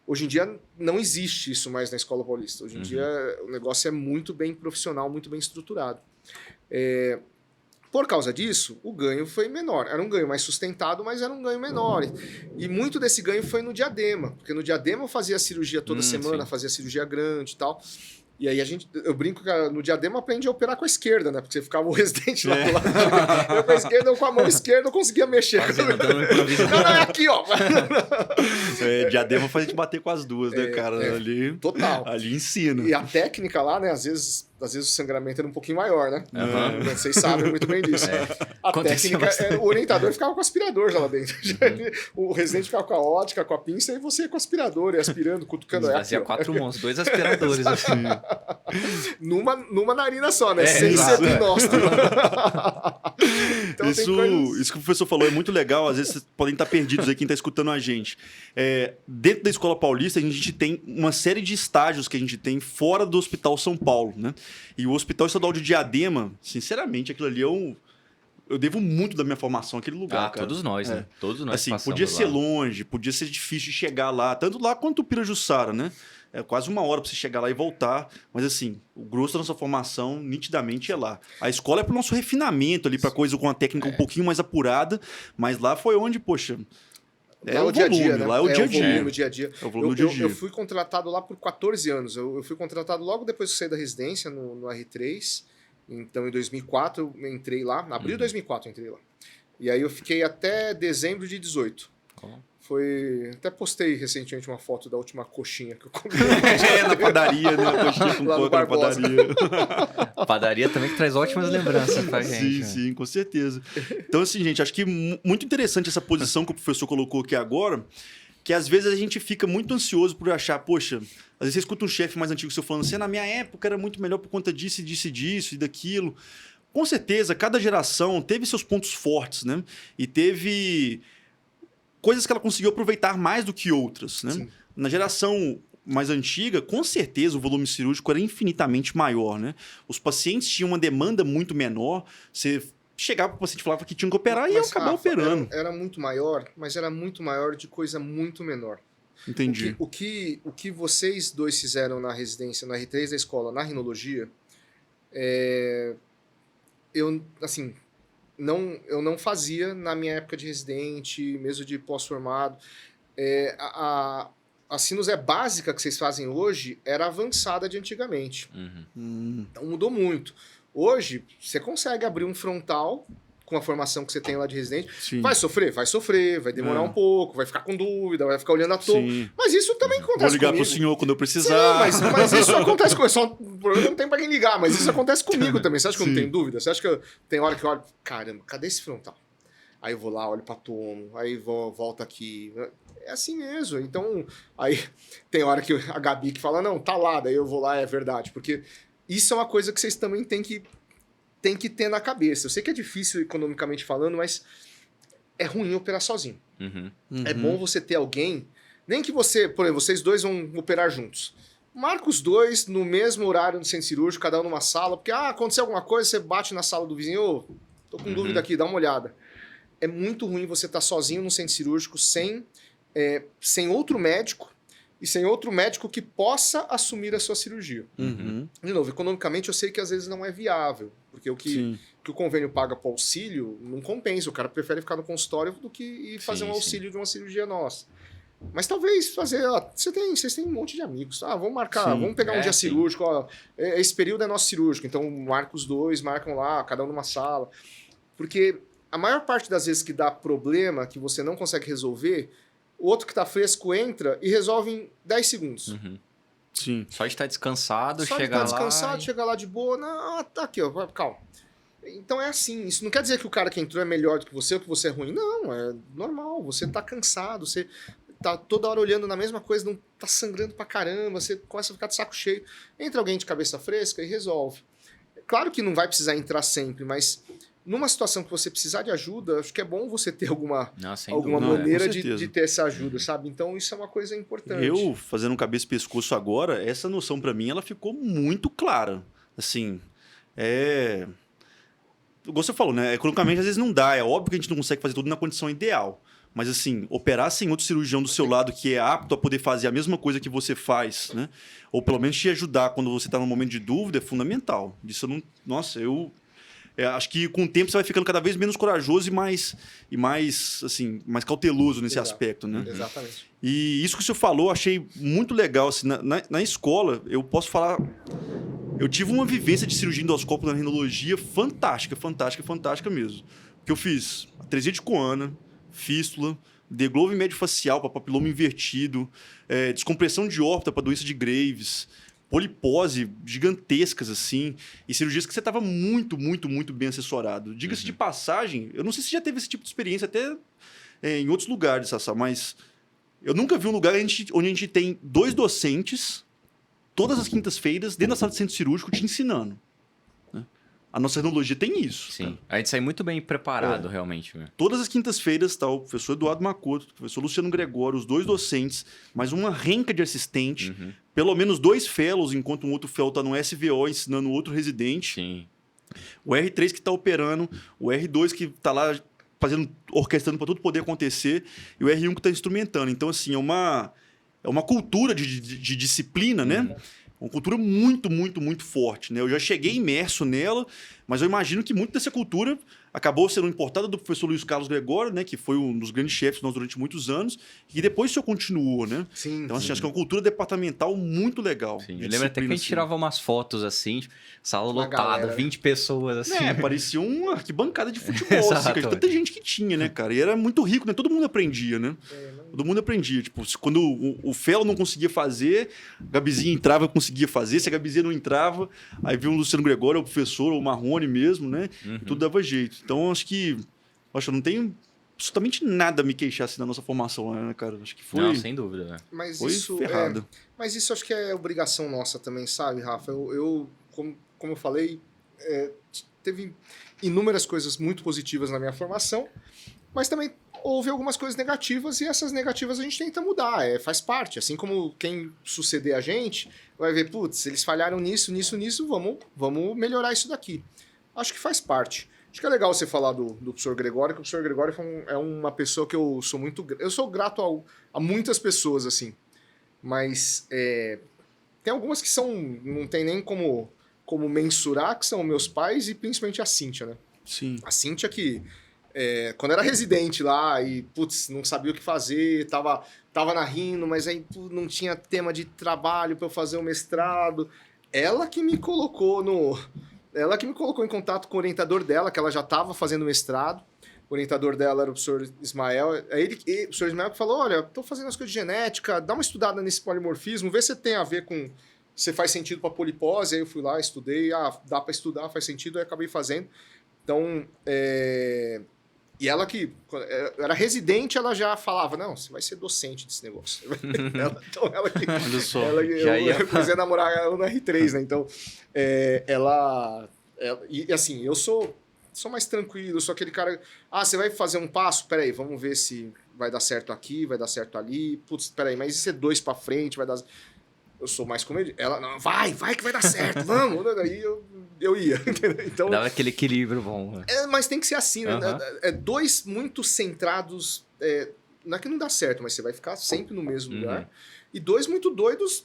Hoje em dia não existe isso mais na Escola Paulista. Hoje em dia o negócio é muito bem profissional, muito bem estruturado. Por causa disso, o ganho foi menor. Era um ganho mais sustentado, mas era um ganho menor. E muito desse ganho foi no Diadema, porque no Diadema eu fazia cirurgia toda semana, fazia cirurgia grande e tal. E aí eu brinco que no Diadema aprendi a operar com a esquerda, né? Porque você ficava o residente lá do lado. Eu com a esquerda, eu com a mão esquerda, eu conseguia mexer. Não, é aqui, ó. Diadema faz a gente bater com as duas, né, cara? Ali, total. Ali ensina. E a técnica lá, né? Às vezes o sangramento era um pouquinho maior, né? Vocês sabem muito bem disso. A técnica, o orientador ficava com o aspirador já lá dentro. O residente ficava com a ótica, com a pinça, e você com o aspirador, e aspirando, cutucando. Fazia 4 mãos, 2 aspiradores, assim. Numa narina só, né? Sem ser epinóstolo. Então, isso que o professor falou é muito legal. Às vezes vocês podem estar perdidos aí, quem está escutando a gente. Dentro da Escola Paulista, a gente tem uma série de estágios que a gente tem fora do Hospital São Paulo, né? E o Hospital Estadual de Diadema, sinceramente, aquilo ali é eu devo muito da minha formação àquele lugar, Ah, cara. todos nós, né? Todos nós Assim, passamos podia ser lá. longe, podia ser difícil de chegar lá, tanto lá quanto o Pirajussara, né? É quase 1 hora pra você chegar lá e voltar. Mas assim, o grosso da nossa formação, nitidamente, é lá. A escola é pro nosso refinamento ali, pra coisa com a técnica um pouquinho mais apurada, mas lá foi onde, poxa... É Lá o dia a volume, dia, né? lá é o dia a dia. volume, o dia a dia. É o volume do dia a dia. Eu fui contratado lá por 14 anos. Eu fui contratado logo depois que saí da residência, no R3. Então, em 2004, eu entrei lá. Em abril de 2004, eu entrei lá. E aí eu fiquei até dezembro de 18. Foi... Até postei recentemente uma foto da última coxinha que eu comi. Na padaria, né? A coxinha com Lá no coca na Barbosa. padaria. A padaria também que traz ótimas lembranças pra gente. Sim, né? sim, com certeza. Então, assim, gente, acho que muito interessante essa posição que o professor colocou aqui agora, que às vezes a gente fica muito ansioso por achar, poxa, às vezes você escuta um chefe mais antigo seu falando assim, na minha época era muito melhor por conta disso e disso e disso e daquilo. Com certeza, cada geração teve seus pontos fortes, né? E teve coisas que ela conseguiu aproveitar mais do que outras, né? Sim. Na geração mais antiga, com certeza o volume cirúrgico era infinitamente maior, né? Os pacientes tinham uma demanda muito menor, você chegava para o paciente e falava que tinha que operar e ia acabar Rafa, operando. Era muito maior, mas era muito maior de coisa muito menor. Entendi. O que vocês dois fizeram na residência, no R3 da escola, na rinologia, eu não fazia na minha época de residente, mesmo de pós-formado. A sinusé básica que vocês fazem hoje era avançada de antigamente. Então mudou muito. Hoje, você consegue abrir um frontal com a formação que você tem lá de residente. Sim. Vai sofrer, vai demorar um pouco, vai ficar com dúvida, vai ficar olhando à toa. Sim. Mas isso também acontece Vou ligar comigo. pro senhor quando eu Sim, precisar. mas isso acontece comigo. Só o problema não tem pra quem ligar, mas isso acontece comigo também. Você acha que eu não Sim. tenho dúvida? Você acha que tem hora que eu olho, caramba, cadê esse frontal? Aí eu vou lá, olho pra tomo, aí volto aqui. É assim mesmo. Então, aí tem hora que a Gabi que fala, não, tá lá, daí eu vou lá, é verdade. Porque isso é uma coisa que vocês também têm que ter na cabeça. Eu sei que é difícil economicamente falando, mas é ruim operar sozinho. É bom você ter alguém, nem que você, por exemplo, vocês dois vão operar juntos. Marca os dois no mesmo horário do centro cirúrgico, cada um numa sala, porque aconteceu alguma coisa, você bate na sala do vizinho, ô, tô com dúvida aqui, dá uma olhada. É muito ruim você estar sozinho no centro cirúrgico sem outro médico e sem outro médico que possa assumir a sua cirurgia. De novo, economicamente eu sei que às vezes não é viável, porque o que o convênio paga para auxílio não compensa, o cara prefere ficar no consultório do que ir fazer um auxílio de uma cirurgia nossa. Mas talvez fazer, vocês têm um monte de amigos, vamos marcar, vamos pegar um dia cirúrgico, esse período é nosso cirúrgico, então marca os dois, marcam lá, cada um numa sala, porque a maior parte das vezes que dá problema, que você não consegue resolver, o outro que tá fresco entra e resolve em 10 segundos. Sim. Só de estar descansado, Só de chegar estar lá. descansado, chegar lá de boa, tá aqui, ó, calma. Então é assim, isso não quer dizer que o cara que entrou é melhor do que você ou que você é ruim. Não, é normal, você tá cansado, você tá toda hora olhando na mesma coisa, não tá sangrando pra caramba, você começa a ficar de saco cheio. Entra alguém de cabeça fresca e resolve. Claro que não vai precisar entrar sempre, mas numa situação que você precisar de ajuda, acho que é bom você ter alguma maneira de ter essa ajuda, sabe? Então isso é uma coisa importante. Eu, fazendo um cabeça e pescoço agora, essa noção pra mim, ela ficou muito clara. Assim, igual você falou, né? Economicamente às vezes não dá, é óbvio que a gente não consegue fazer tudo na condição ideal. Mas assim, operar sem outro cirurgião do seu lado que é apto a poder fazer a mesma coisa que você faz, né? Ou pelo menos te ajudar quando você está num momento de dúvida, é fundamental. Disso eu não... Nossa, acho que com o tempo você vai ficando cada vez menos corajoso e mais cauteloso nesse aspecto, né? Exatamente. E isso que o senhor falou, achei muito legal. Assim, na escola, eu posso falar... Eu tive uma vivência de cirurgia endoscópica na rinologia fantástica mesmo. Porque eu fiz atresia de Coana, fístula, deglove médio facial para papiloma invertido, descompressão de órbita para doença de Graves, polipose gigantescas, assim, e cirurgias que você estava muito, muito, muito bem assessorado. Diga-se de passagem, eu não sei se já teve esse tipo de experiência até em outros lugares, Sassá, mas eu nunca vi um lugar onde a gente tem 2 docentes, todas as quintas-feiras, dentro da sala de centro cirúrgico, te ensinando. Né? A nossa rinologia tem isso. Sim, a gente sai muito bem preparado, realmente. Né? Todas as quintas-feiras está o professor Eduardo Macoto, o professor Luciano Gregório, os 2 docentes, mais uma renca de assistente, pelo menos 2 fellows, enquanto um outro fellow está no SVO ensinando outro residente. Sim. O R3 que está operando, o R2 que está lá orquestrando para tudo poder acontecer, e o R1 que está instrumentando. Então, assim, é uma cultura de disciplina, né? Uma cultura muito, muito, muito forte, né? Eu já cheguei imerso nela, mas eu imagino que muito dessa cultura acabou sendo importada do professor Luiz Carlos Gregório, né? Que foi um dos grandes chefes nós durante muitos anos, e depois isso continuou, né? Sim, então, assim, sim. acho que é uma cultura departamental muito legal. Sim, eu lembro até que a gente tirava umas fotos assim, sala Uma lotada, galera. 20 pessoas assim. É, parecia uma arquibancada de futebol, assim, Exato. de tanta gente que tinha, né, cara? E era muito rico, né? Todo mundo aprendia, né? Todo mundo aprendia. Tipo, quando o Felo não conseguia fazer, a Gabizinha entrava e conseguia fazer. Se a Gabizinha não entrava, aí viu o Luciano Gregório, o professor, ou o Marrone mesmo, né? Tudo dava jeito. Então, acho que eu não tenho absolutamente nada a me queixar assim, da nossa formação, né, cara? Acho que foi, Não, sem dúvida, né? Mas foi isso ferrado. Mas isso acho que é obrigação nossa também, sabe, Rafa? Eu como eu falei, teve inúmeras coisas muito positivas na minha formação, mas também houve algumas coisas negativas e essas negativas a gente tenta mudar, faz parte. Assim como quem suceder a gente vai ver, putz, eles falharam nisso, vamos melhorar isso daqui. Acho que faz parte. Acho que é legal você falar do professor Gregório, que o professor Gregório é uma pessoa que eu sou muito... Eu sou grato a muitas pessoas, assim. Mas tem algumas que não tem nem como mensurar, que são meus pais e principalmente a Cíntia, né? Sim. A Cíntia que, quando era residente lá e, putz, não sabia o que fazer, tava na Rino, mas aí não tinha tema de trabalho para eu fazer o mestrado. Ela que me colocou em contato com o orientador dela, que ela já estava fazendo mestrado. O orientador dela era o professor Ismael. O professor Ismael que falou, olha, estou fazendo as coisas de genética, dá uma estudada nesse polimorfismo, vê se tem a ver com... se faz sentido para polipose. Aí eu fui lá, estudei, dá para estudar, faz sentido, aí acabei fazendo. Então, e ela que era residente, ela já falava, não, você vai ser docente desse negócio. Então ela que... Olha só, eu comecei a namorar ela no R3, né? Então, e assim, eu sou mais tranquilo, sou aquele cara... você vai fazer um passo? Peraí, vamos ver se vai dar certo aqui, vai dar certo ali. Putz, peraí, mas e se 2 pra frente, vai dar... Eu sou mais comediante. Ela, não, vai que vai dar certo, vamos. Daí eu ia, entendeu? Então, dava aquele equilíbrio bom. Né? Mas tem que ser assim, né? 2 muito centrados... não é que não dá certo, mas você vai ficar sempre no mesmo lugar. E 2 muito doidos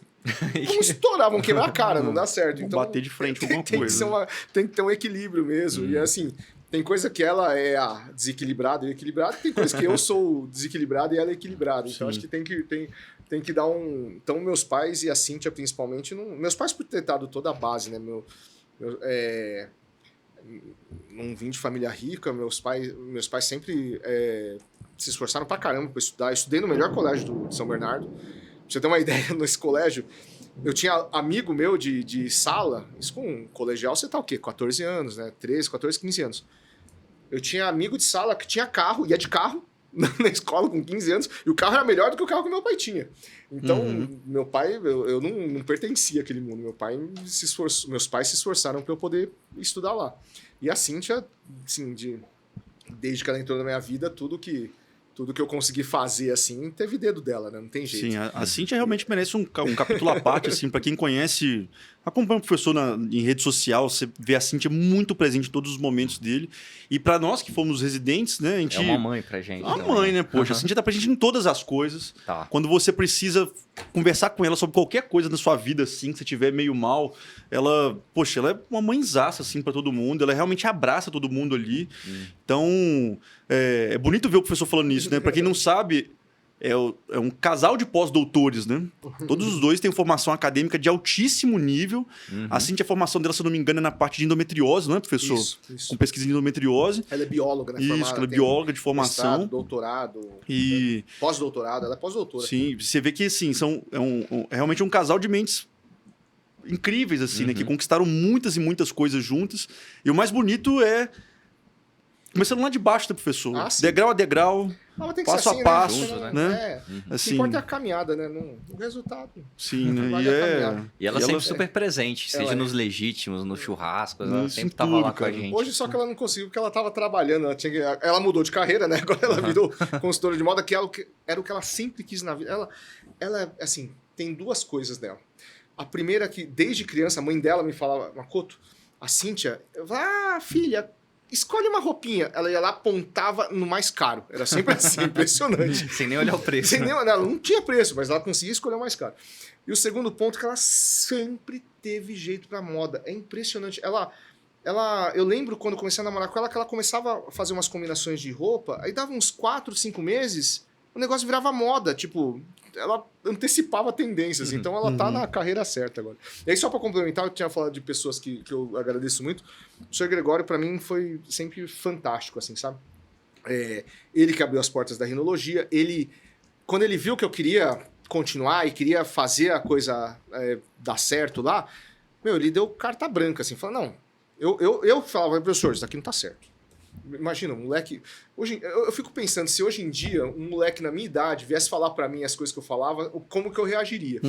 vão estourar, vão quebrar a cara, não dá certo. Então, bater de frente com alguma coisa. Tem que ter um equilíbrio mesmo. E assim, tem coisa que ela é desequilibrada e equilibrada, tem coisa que eu sou desequilibrado e ela é equilibrada. Então acho que tem que dar um... Então meus pais e a Cíntia principalmente... Meus pais por ter dado toda a base, né? Não vim de família rica, meus pais sempre se esforçaram pra caramba pra estudar. Eu estudei no melhor colégio de São Bernardo. Pra você ter uma ideia, nesse colégio, eu tinha amigo meu de sala, isso com um colegial, você tá o quê? 14 anos, né? 13, 14, 15 anos. Eu tinha amigo de sala que tinha carro, ia de carro na escola com 15 anos, e o carro era melhor do que o carro que meu pai tinha. Então, meu pai, eu não pertencia àquele mundo. Meus pais se esforçaram para eu poder estudar lá. E a Cíntia, assim, desde que ela entrou na minha vida, tudo que eu consegui fazer, assim, teve dedo dela, né? Não tem jeito. Sim, a Cíntia realmente merece um capítulo à parte, assim, para quem conhece, acompanha o professor em rede social, você vê a Cíntia muito presente em todos os momentos dele. E para nós que fomos residentes, né, a gente... É uma mãe pra gente. Uma mãe, né, poxa. A Cíntia tá presente em todas as coisas. Tá. Quando você precisa conversar com ela sobre qualquer coisa da sua vida, assim, que você estiver meio mal, ela é uma mãezaça, assim, para todo mundo. Ela realmente abraça todo mundo ali. Então, é bonito ver o professor falando isso, né? Para quem não sabe, é um casal de pós-doutores, né? Todos os dois têm formação acadêmica de altíssimo nível. A Cíntia, a formação dela, se eu não me engano, é na parte de endometriose, não é, professor? Isso. Com pesquisa de endometriose. Ela é bióloga, né? Isso, ela é bióloga de formação. Mestrado, doutorado, e pós-doutorado, ela é pós-doutora. Sim, você vê que, assim, é realmente um casal de mentes incríveis, assim, né? Que conquistaram muitas e muitas coisas juntas. E o mais bonito é... Começando lá de baixo, né, professor? Degrau a degrau, passo a passo, né? O que importa é a caminhada, né? O resultado. Sim, né? E ela sempre super presente, seja nos legítimos, nos churrascos, ela sempre tava lá com a gente. Hoje só que ela não conseguiu, porque ela tava trabalhando, ela mudou de carreira, né? Agora ela virou consultora de moda, que era o que ela sempre quis na vida. Ela, assim, tem 2 coisas dela. A primeira que, desde criança, a mãe dela me falava, Makoto, A Cíntia, eu falava, filha, escolhe uma roupinha. Ela ia lá, apontava no mais caro. Era sempre assim, impressionante. Sem nem olhar o preço. Ela não tinha preço, mas ela conseguia escolher o mais caro. E o segundo ponto é que ela sempre teve jeito pra moda. É impressionante. Eu lembro quando eu comecei a namorar com ela, que ela começava a fazer umas combinações de roupa, aí dava uns 4, 5 meses, o negócio virava moda, tipo, ela antecipava tendências, então ela tá na carreira certa agora. E aí, só pra complementar, eu tinha falado de pessoas que eu agradeço muito, o Sr. Gregório, pra mim, foi sempre fantástico, assim, sabe? Ele que abriu as portas da rinologia, quando ele viu que eu queria continuar e queria fazer a coisa dar certo lá, ele deu carta branca, assim, falou, não, eu falava, professor, isso aqui não tá certo. Imagina, um moleque... eu fico pensando, se hoje em dia um moleque na minha idade viesse falar pra mim as coisas que eu falava, como que eu reagiria.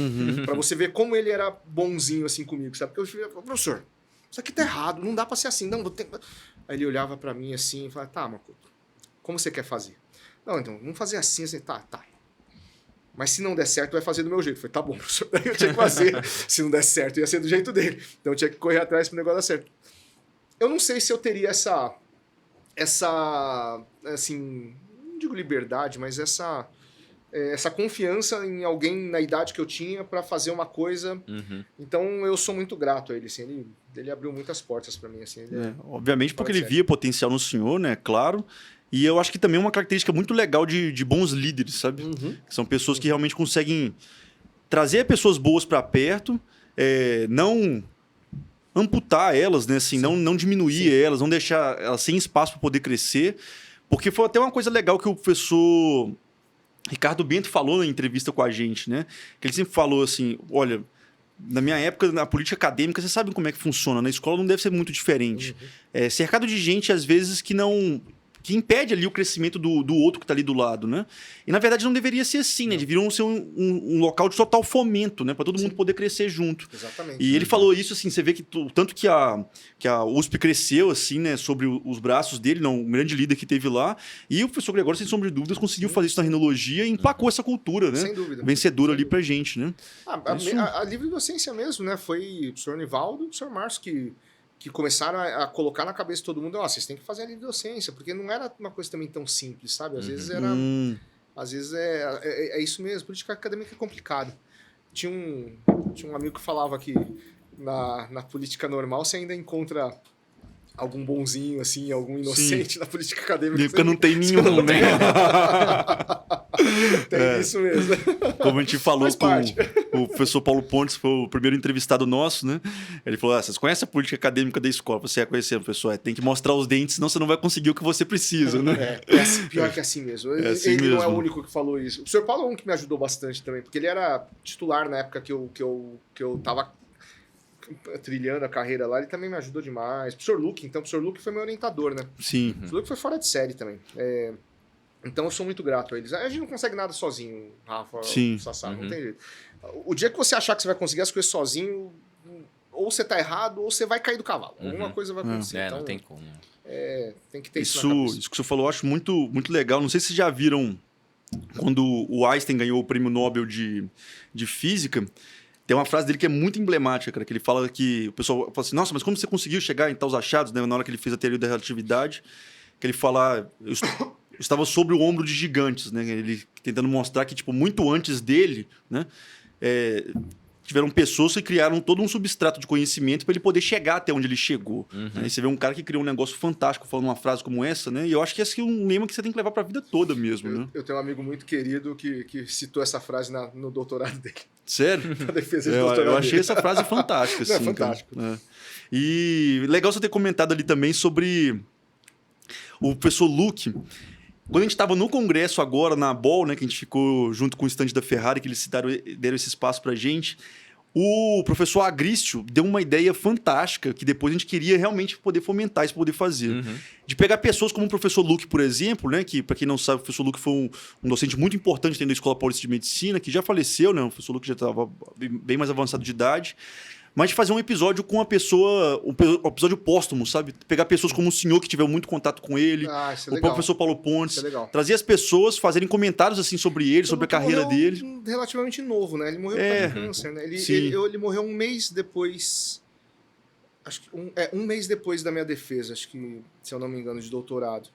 Pra você ver como ele era bonzinho assim comigo, sabe? Porque eu falei, professor, isso aqui tá errado, não dá pra ser assim. Não, Aí ele olhava pra mim assim e falava, tá, Makoto, como você quer fazer? Não, então, vamos fazer assim, tá. Mas se não der certo, vai fazer do meu jeito. Eu falei, tá bom, professor. Daí eu tinha que fazer. Se não der certo, ia ser do jeito dele. Então eu tinha que correr atrás pro negócio dar certo. Eu não sei se eu teria essa assim, não digo liberdade, mas essa confiança em alguém na idade que eu tinha para fazer uma coisa. Então eu sou muito grato a ele, assim, ele abriu muitas portas para mim, assim. Obviamente porque ele via potencial no senhor, né, claro. E eu acho que também é uma característica muito legal de bons líderes, sabe? São pessoas que realmente conseguem trazer pessoas boas para perto, não amputar elas, né? Assim, não diminuir elas, não deixar elas sem espaço para poder crescer. Porque foi até uma coisa legal que o professor Ricardo Bento falou na entrevista com a gente, né? Que ele sempre falou assim, olha, na minha época, na política acadêmica, vocês sabem como é que funciona. Na escola não deve ser muito diferente. Cercado de gente, às vezes, que impede ali o crescimento do outro que está ali do lado, né? E, na verdade, não deveria ser assim, né? Deveria ser um local de total fomento, né? Para todo mundo poder crescer junto. Exatamente. E ele falou isso, assim, você vê que tanto que a USP cresceu, assim, né? Sobre os braços dele, um grande líder que teve lá. E o professor Gregório, sem sombra de dúvidas, conseguiu fazer isso na rinologia e emplacou essa cultura, né? Sem dúvida. Vencedora ali pra gente, né? A livre docência mesmo, né? Foi o professor Nivaldo e o professor Márcio que começaram a colocar na cabeça de todo mundo, vocês têm que fazer a livre docência, porque não era uma coisa também tão simples, sabe? Às vezes era... Às vezes é isso mesmo, política acadêmica é complicado. Tinha um amigo que falava que na política normal você ainda encontra algum bonzinho, assim, algum inocente na política acadêmica. Porque não tem nenhum, né? Tem isso mesmo. Como a gente falou com o professor Paulo Pontes, foi o primeiro entrevistado nosso, né? Ele falou, vocês conhecem a política acadêmica da escola? Você ia conhecer, professor? Tem que mostrar os dentes, senão você não vai conseguir o que você precisa, né? Pior que assim mesmo. Assim ele mesmo. não é o único que falou isso. O professor Paulo é um que me ajudou bastante também, porque ele era titular na época que eu tava trilhando a carreira lá, ele também me ajudou demais. O professor Luke foi meu orientador, né? Sim. O professor Luke foi fora de série também. Então eu sou muito grato a eles. A gente não consegue nada sozinho, Rafa, Sassá, não tem jeito. O dia que você achar que você vai conseguir as coisas sozinho, ou você tá errado, ou você vai cair do cavalo. Alguma coisa vai acontecer. Então, não tem como. Tem que ter isso na cabeça. Isso que você falou, eu acho muito, muito legal. Não sei se vocês já viram quando o Einstein ganhou o prêmio Nobel de Física. Tem uma frase dele que é muito emblemática, cara, que ele fala que o pessoal fala assim, nossa, mas como você conseguiu chegar em tais achados, né, na hora que ele fez a teoria da relatividade, que ele fala, eu estava sobre o ombro de gigantes, né, ele tentando mostrar que, tipo, muito antes dele, né, tiveram pessoas que criaram todo um substrato de conhecimento para ele poder chegar até onde ele chegou. Né? E você vê um cara que criou um negócio fantástico falando uma frase como essa, né? E eu acho que esse é um lema que você tem que levar para a vida toda mesmo, né? Eu tenho um amigo muito querido que citou essa frase no doutorado dele. Sério? Na defesa de doutorado eu achei essa frase fantástica. Assim, é fantástico. E legal você ter comentado ali também sobre o professor Luke. Quando a gente estava no congresso agora, na BOL, né, que a gente ficou junto com o stand da Ferrari, que eles deram esse espaço para a gente, o professor Agrício deu uma ideia fantástica, que depois a gente queria realmente poder fomentar isso, poder fazer. De pegar pessoas como o professor Luke, por exemplo, né, que, para quem não sabe, o professor Luke foi um docente muito importante dentro da Escola Paulista de Medicina, que já faleceu, né, o professor Luke já estava bem mais avançado de idade. Mas de fazer um episódio com a pessoa, um episódio póstumo, sabe? Pegar pessoas como o senhor que tiver muito contato com ele, isso é o legal. próprio professor Paulo Pontes, Isso é legal. trazer as pessoas, fazerem comentários assim sobre ele, sobre a carreira dele. Relativamente novo, né? Ele morreu por câncer, né? Ele morreu um mês depois. acho que um mês depois da minha defesa, acho que, se eu não me engano, de doutorado.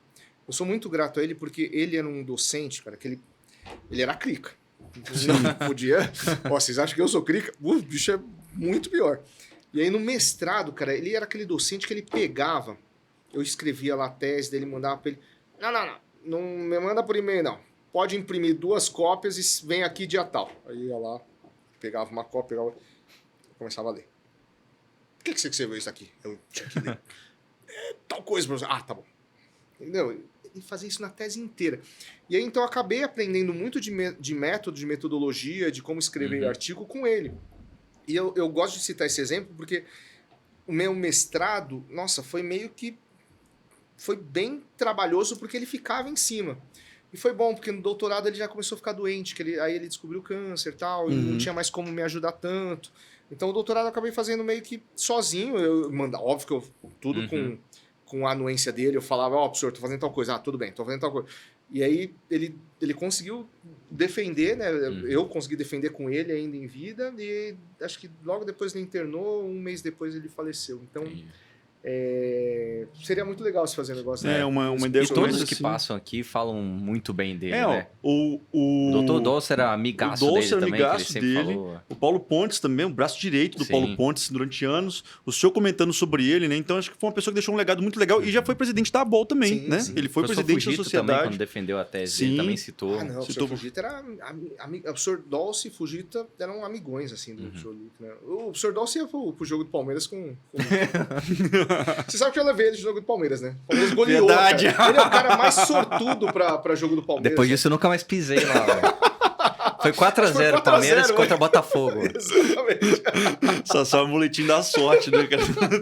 Eu sou muito grato a ele porque ele era um docente, cara, que ele era crica. Não podia... Ó, vocês acham que eu sou crica? O bicho é muito pior. E aí no mestrado, cara, ele era aquele docente que ele pegava, eu escrevia lá a tese dele, mandava pra ele, não me manda por e-mail, não. Pode imprimir 2 cópias e vem aqui dia tal. Aí ia lá, pegava uma cópia, começava a ler. Por que você escreveu isso aqui? Eu tinha que ler. Tal coisa, professor. Ah, tá bom. Entendeu? Ele fazia isso na tese inteira. E aí, então, eu acabei aprendendo muito de método, de metodologia, de como escrever artigo com ele. E eu gosto de citar esse exemplo porque o meu mestrado, nossa, foi meio que... Foi bem trabalhoso porque ele ficava em cima. E foi bom, porque no doutorado ele já começou a ficar doente, aí ele descobriu câncer e tal, e não tinha mais como me ajudar tanto. Então o doutorado eu acabei fazendo meio que sozinho. Óbvio que tudo com a anuência dele, eu falava, professor, tô fazendo tal coisa. Ah, tudo bem, tô fazendo tal coisa. E aí ele conseguiu defender, né? Eu consegui defender com ele ainda em vida, e acho que logo depois ele internou, um mês depois ele faleceu. Então, seria muito legal se fazer um negócio. Uma ideia. E todos assim. que passam aqui falam muito bem dele, ó, né? O Dr. Dolce era amigaço dele também, que ele sempre falou. O Paulo Pontes também, o braço direito do Paulo Pontes durante anos. O senhor comentando sobre ele, né? Então acho que foi uma pessoa que deixou um legado muito legal e já foi presidente da ABOL também, né? Sim. Ele foi presidente da sociedade. Também, quando defendeu a tese, ele também citou. Ah, não, o professor Fujita era amigo. O professor Dolce e Fujita eram amigões, assim, do professor Luke, né? O professor Dolce ia pro jogo do Palmeiras com... Você sabe que eu levei ele de jogo do Palmeiras, né? O Palmeiras goleou. Verdade. Cara. Ele é o cara mais sortudo pra jogo do Palmeiras. Depois disso eu nunca mais pisei lá, velho. Foi 4x0 Palmeiras contra Botafogo. Exatamente. Só o boletim da sorte, né, cara?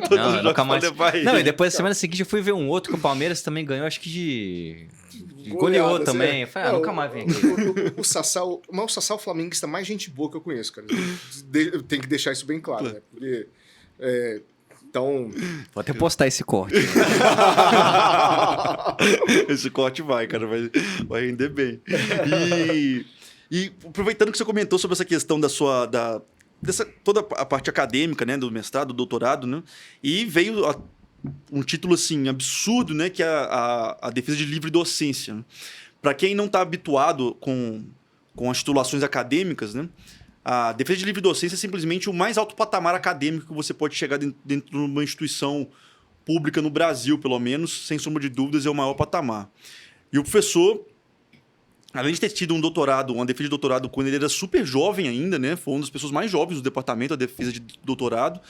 Não, nunca mais. Não, e depois, semana seguinte, eu fui ver um outro que o Palmeiras também ganhou, acho que de goleou também. Eu falei, nunca mais vem aqui. O Sassal, o Sassal flamenguista mais gente boa que eu conheço, cara. Tem que deixar isso bem claro, né? Porque... Então... Vou até postar esse corte. Esse corte vai, cara, vai render bem. E aproveitando que você comentou sobre essa questão dessa toda a parte acadêmica, né, do mestrado, do doutorado, né? E veio um título assim absurdo, né, que é a defesa de livre docência. Né? Para quem não está habituado com as titulações acadêmicas, né? A defesa de livre docência é simplesmente o mais alto patamar acadêmico que você pode chegar dentro de uma instituição pública no Brasil, pelo menos, sem sombra de dúvidas, é o maior patamar. E o professor, além de ter tido um doutorado, uma defesa de doutorado quando ele era super jovem ainda, né? Foi uma das pessoas mais jovens do departamento, a defesa de doutorado.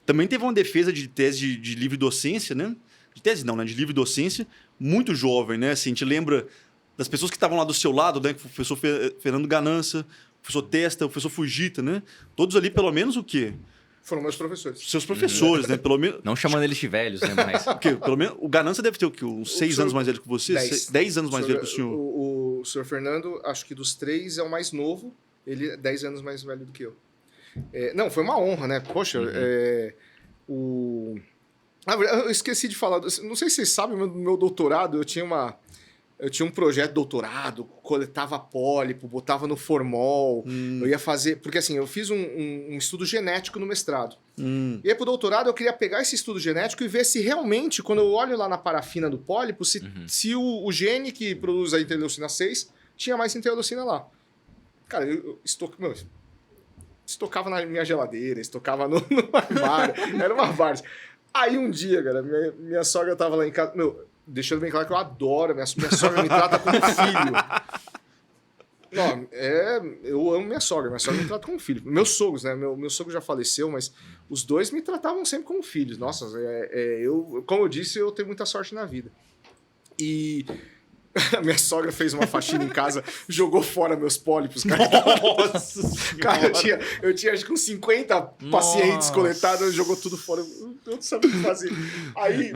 Também teve uma defesa de tese de livre docência, né? De tese não, né? De livre docência, muito jovem, né? Assim, a gente lembra das pessoas que estavam lá do seu lado, né? O professor Fernando Ganança, o professor Testa, o professor Fujita, né? Todos ali, pelo menos, o quê? Foram meus professores. Seus professores, né? Pelo menos... Não chamando eles de velhos, né? Mas... Porque, pelo menos, o Ganança deve ter o quê? Uns 6 anos mais velho que você? 10 anos mais velho que o senhor? O senhor Fernando, acho que dos 3 é o mais novo. Ele é 10 anos mais velho do que eu. Não, foi uma honra, né? Poxa, eu esqueci de falar. Não sei se vocês sabem, no meu doutorado eu tinha um projeto de doutorado, coletava pólipo, botava no formol. Eu ia fazer... Porque assim, eu fiz um estudo genético no mestrado. E aí pro doutorado eu queria pegar esse estudo genético e ver se realmente, quando eu olho lá na parafina do pólipo, se o gene que produz a interleucina 6 tinha mais interleucina lá. Cara, eu estocava na minha geladeira, estocava no armário. Era uma várzea. Aí um dia, cara, minha sogra tava lá em casa... Deixando bem claro que eu adoro, minha sogra me trata como filho. Não, eu amo minha sogra me trata como filho. Meus sogros, né? Meu sogro já faleceu, mas os dois me tratavam sempre como filhos. Nossa, como eu disse, eu tenho muita sorte na vida. E a minha sogra fez uma faxina em casa, jogou fora meus pólipos, cara. Nossa Cara, eu tinha acho que uns 50 pacientes coletados, jogou tudo fora. Eu não sabia o que fazer. Aí,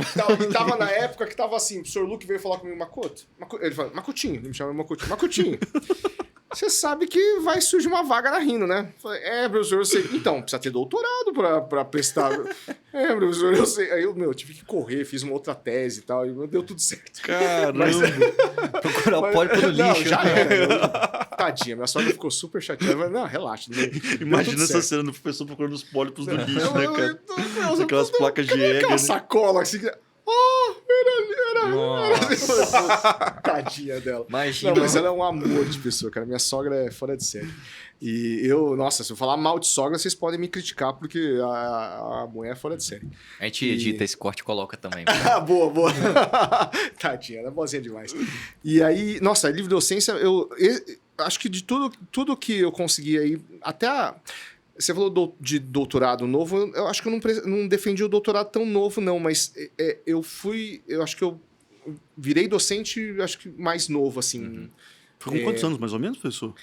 tava na época que tava assim, o professor Luke veio falar comigo, Makoto. Ele falou, Makotinho, ele me chama de Makotinho. Makotinho, você sabe que vai surgir uma vaga na Rino, né? Eu falei, professor, eu sei. Então, precisa ter doutorado pra prestar. Professor, eu sei. Aí eu tive que correr, fiz uma outra tese e tal, e deu tudo certo. Caramba! Procurar o pólipo no lixo. Não, já era. Tadinha, minha sogra ficou super chateada. Eu falei, não, relaxa. Imagina essa cena do professor procurando os pólipos do lixo, né, cara? Aquelas placas de Egger. Aquela sacola assim. Era. Tadinha dela. Imagina. Não, mas ela é um amor de pessoa, cara. Minha sogra é fora de série. E nossa, se eu falar mal de sogra, vocês podem me criticar, porque a mulher é fora de série. A gente edita esse corte e coloca também. Boa. Tadinha, ela é boazinha demais. E aí, nossa, livre docência, eu acho que de tudo que eu consegui aí, você falou de doutorado novo, eu acho que eu não defendi o doutorado tão novo, não, mas eu acho que eu virei docente, acho que mais novo, assim. Uhum. Foi com quantos anos, mais ou menos, professor?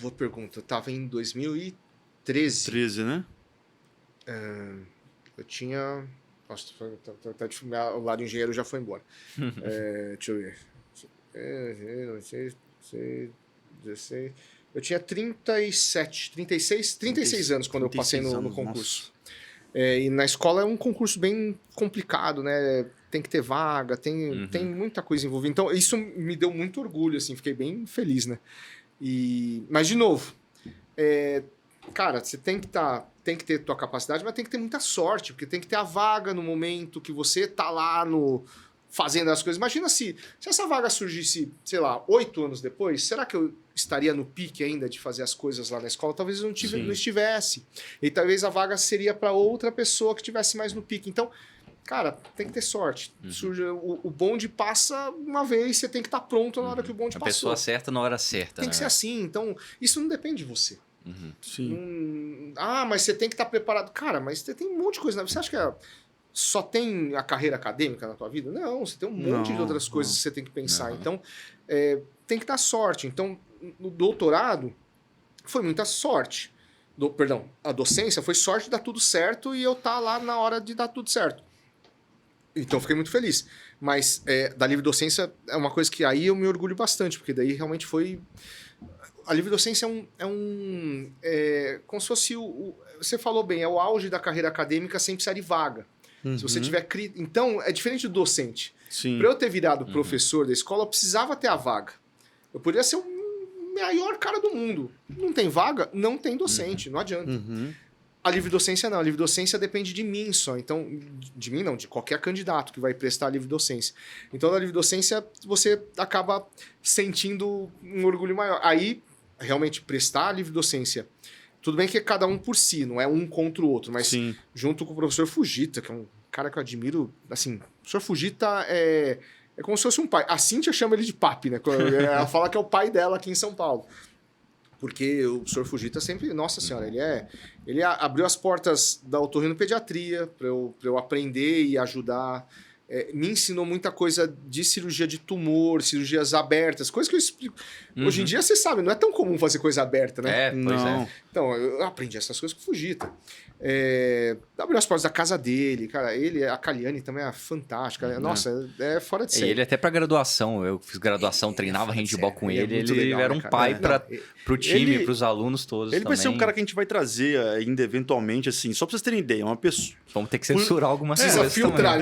Boa pergunta. Eu tava em 2013. 13, né? Eu tinha... Nossa, o lado engenheiro já foi embora. Deixa eu ver. 16... Eu tinha 36 anos quando eu passei no concurso. E na escola é um concurso bem complicado, né? Tem que ter vaga, tem muita coisa envolvida. Então, isso me deu muito orgulho, assim. Fiquei bem feliz, né? Mas, de novo, cara, você tem que ter tua capacidade, mas tem que ter muita sorte, porque tem que ter a vaga no momento que você tá lá fazendo as coisas. Imagina se essa vaga surgisse, sei lá, 8 anos depois, será que eu estaria no pique ainda de fazer as coisas lá na escola? Talvez eu não estivesse. E talvez a vaga seria para outra pessoa que estivesse mais no pique. Então, cara, tem que ter sorte. Surge, o bonde passa uma vez, você tem que estar pronto na hora que o bonde passou. A pessoa certa na hora certa. Tem que ser assim. Então, isso não depende de você. Sim. Mas você tem que estar preparado. Cara, mas você tem um monte de coisa. Você acha que só tem a carreira acadêmica na tua vida? Não, você tem um monte de outras coisas que você tem que pensar. Não. Então, tem que dar sorte. Então, no doutorado, foi muita sorte. A docência foi sorte de dar tudo certo e eu estar lá na hora de dar tudo certo. Então, fiquei muito feliz. Mas da livre docência é uma coisa que aí eu me orgulho bastante, porque daí realmente foi... A livre docência como se fosse você falou bem, é o auge da carreira acadêmica sem precisar de vaga. Se você tiver... Então, é diferente do docente. Para eu ter virado professor da escola, eu precisava ter a vaga. Eu poderia ser o maior cara do mundo. Não tem vaga? Não tem docente, não adianta. A livre docência não. A livre docência depende de mim só. Então, de mim não, de qualquer candidato que vai prestar a livre docência. Então, na livre docência, você acaba sentindo um orgulho maior. Aí, realmente, prestar a livre docência... Tudo bem que é cada um por si, não é um contra o outro, mas junto com o professor Fujita, que é um cara que eu admiro, assim, o professor Fujita é como se fosse um pai. A Cíntia chama ele de papi, né? Ela fala que é o pai dela aqui em São Paulo. Porque o professor Fujita sempre, nossa senhora, ele abriu as portas da otorrinopediatria para eu aprender e ajudar. Me ensinou muita coisa de cirurgia de tumor, cirurgias abertas, coisas que eu explico. Hoje em dia, você sabe, não é tão comum fazer coisa aberta, né? Pois é. Então, eu aprendi essas coisas com o Fujita. Abriu as portas da casa dele, cara. A Caliane também é fantástica. Nossa, é fora de série. Ele até pra graduação, eu fiz graduação, treinava handball com ele. Ele legal, era um pai pro time, pros alunos todos. Ele vai ser um cara que a gente vai trazer ainda eventualmente, assim, só pra vocês terem ideia. Uma pessoa. Vamos ter que censurar algumas coisas. Precisa filtrar.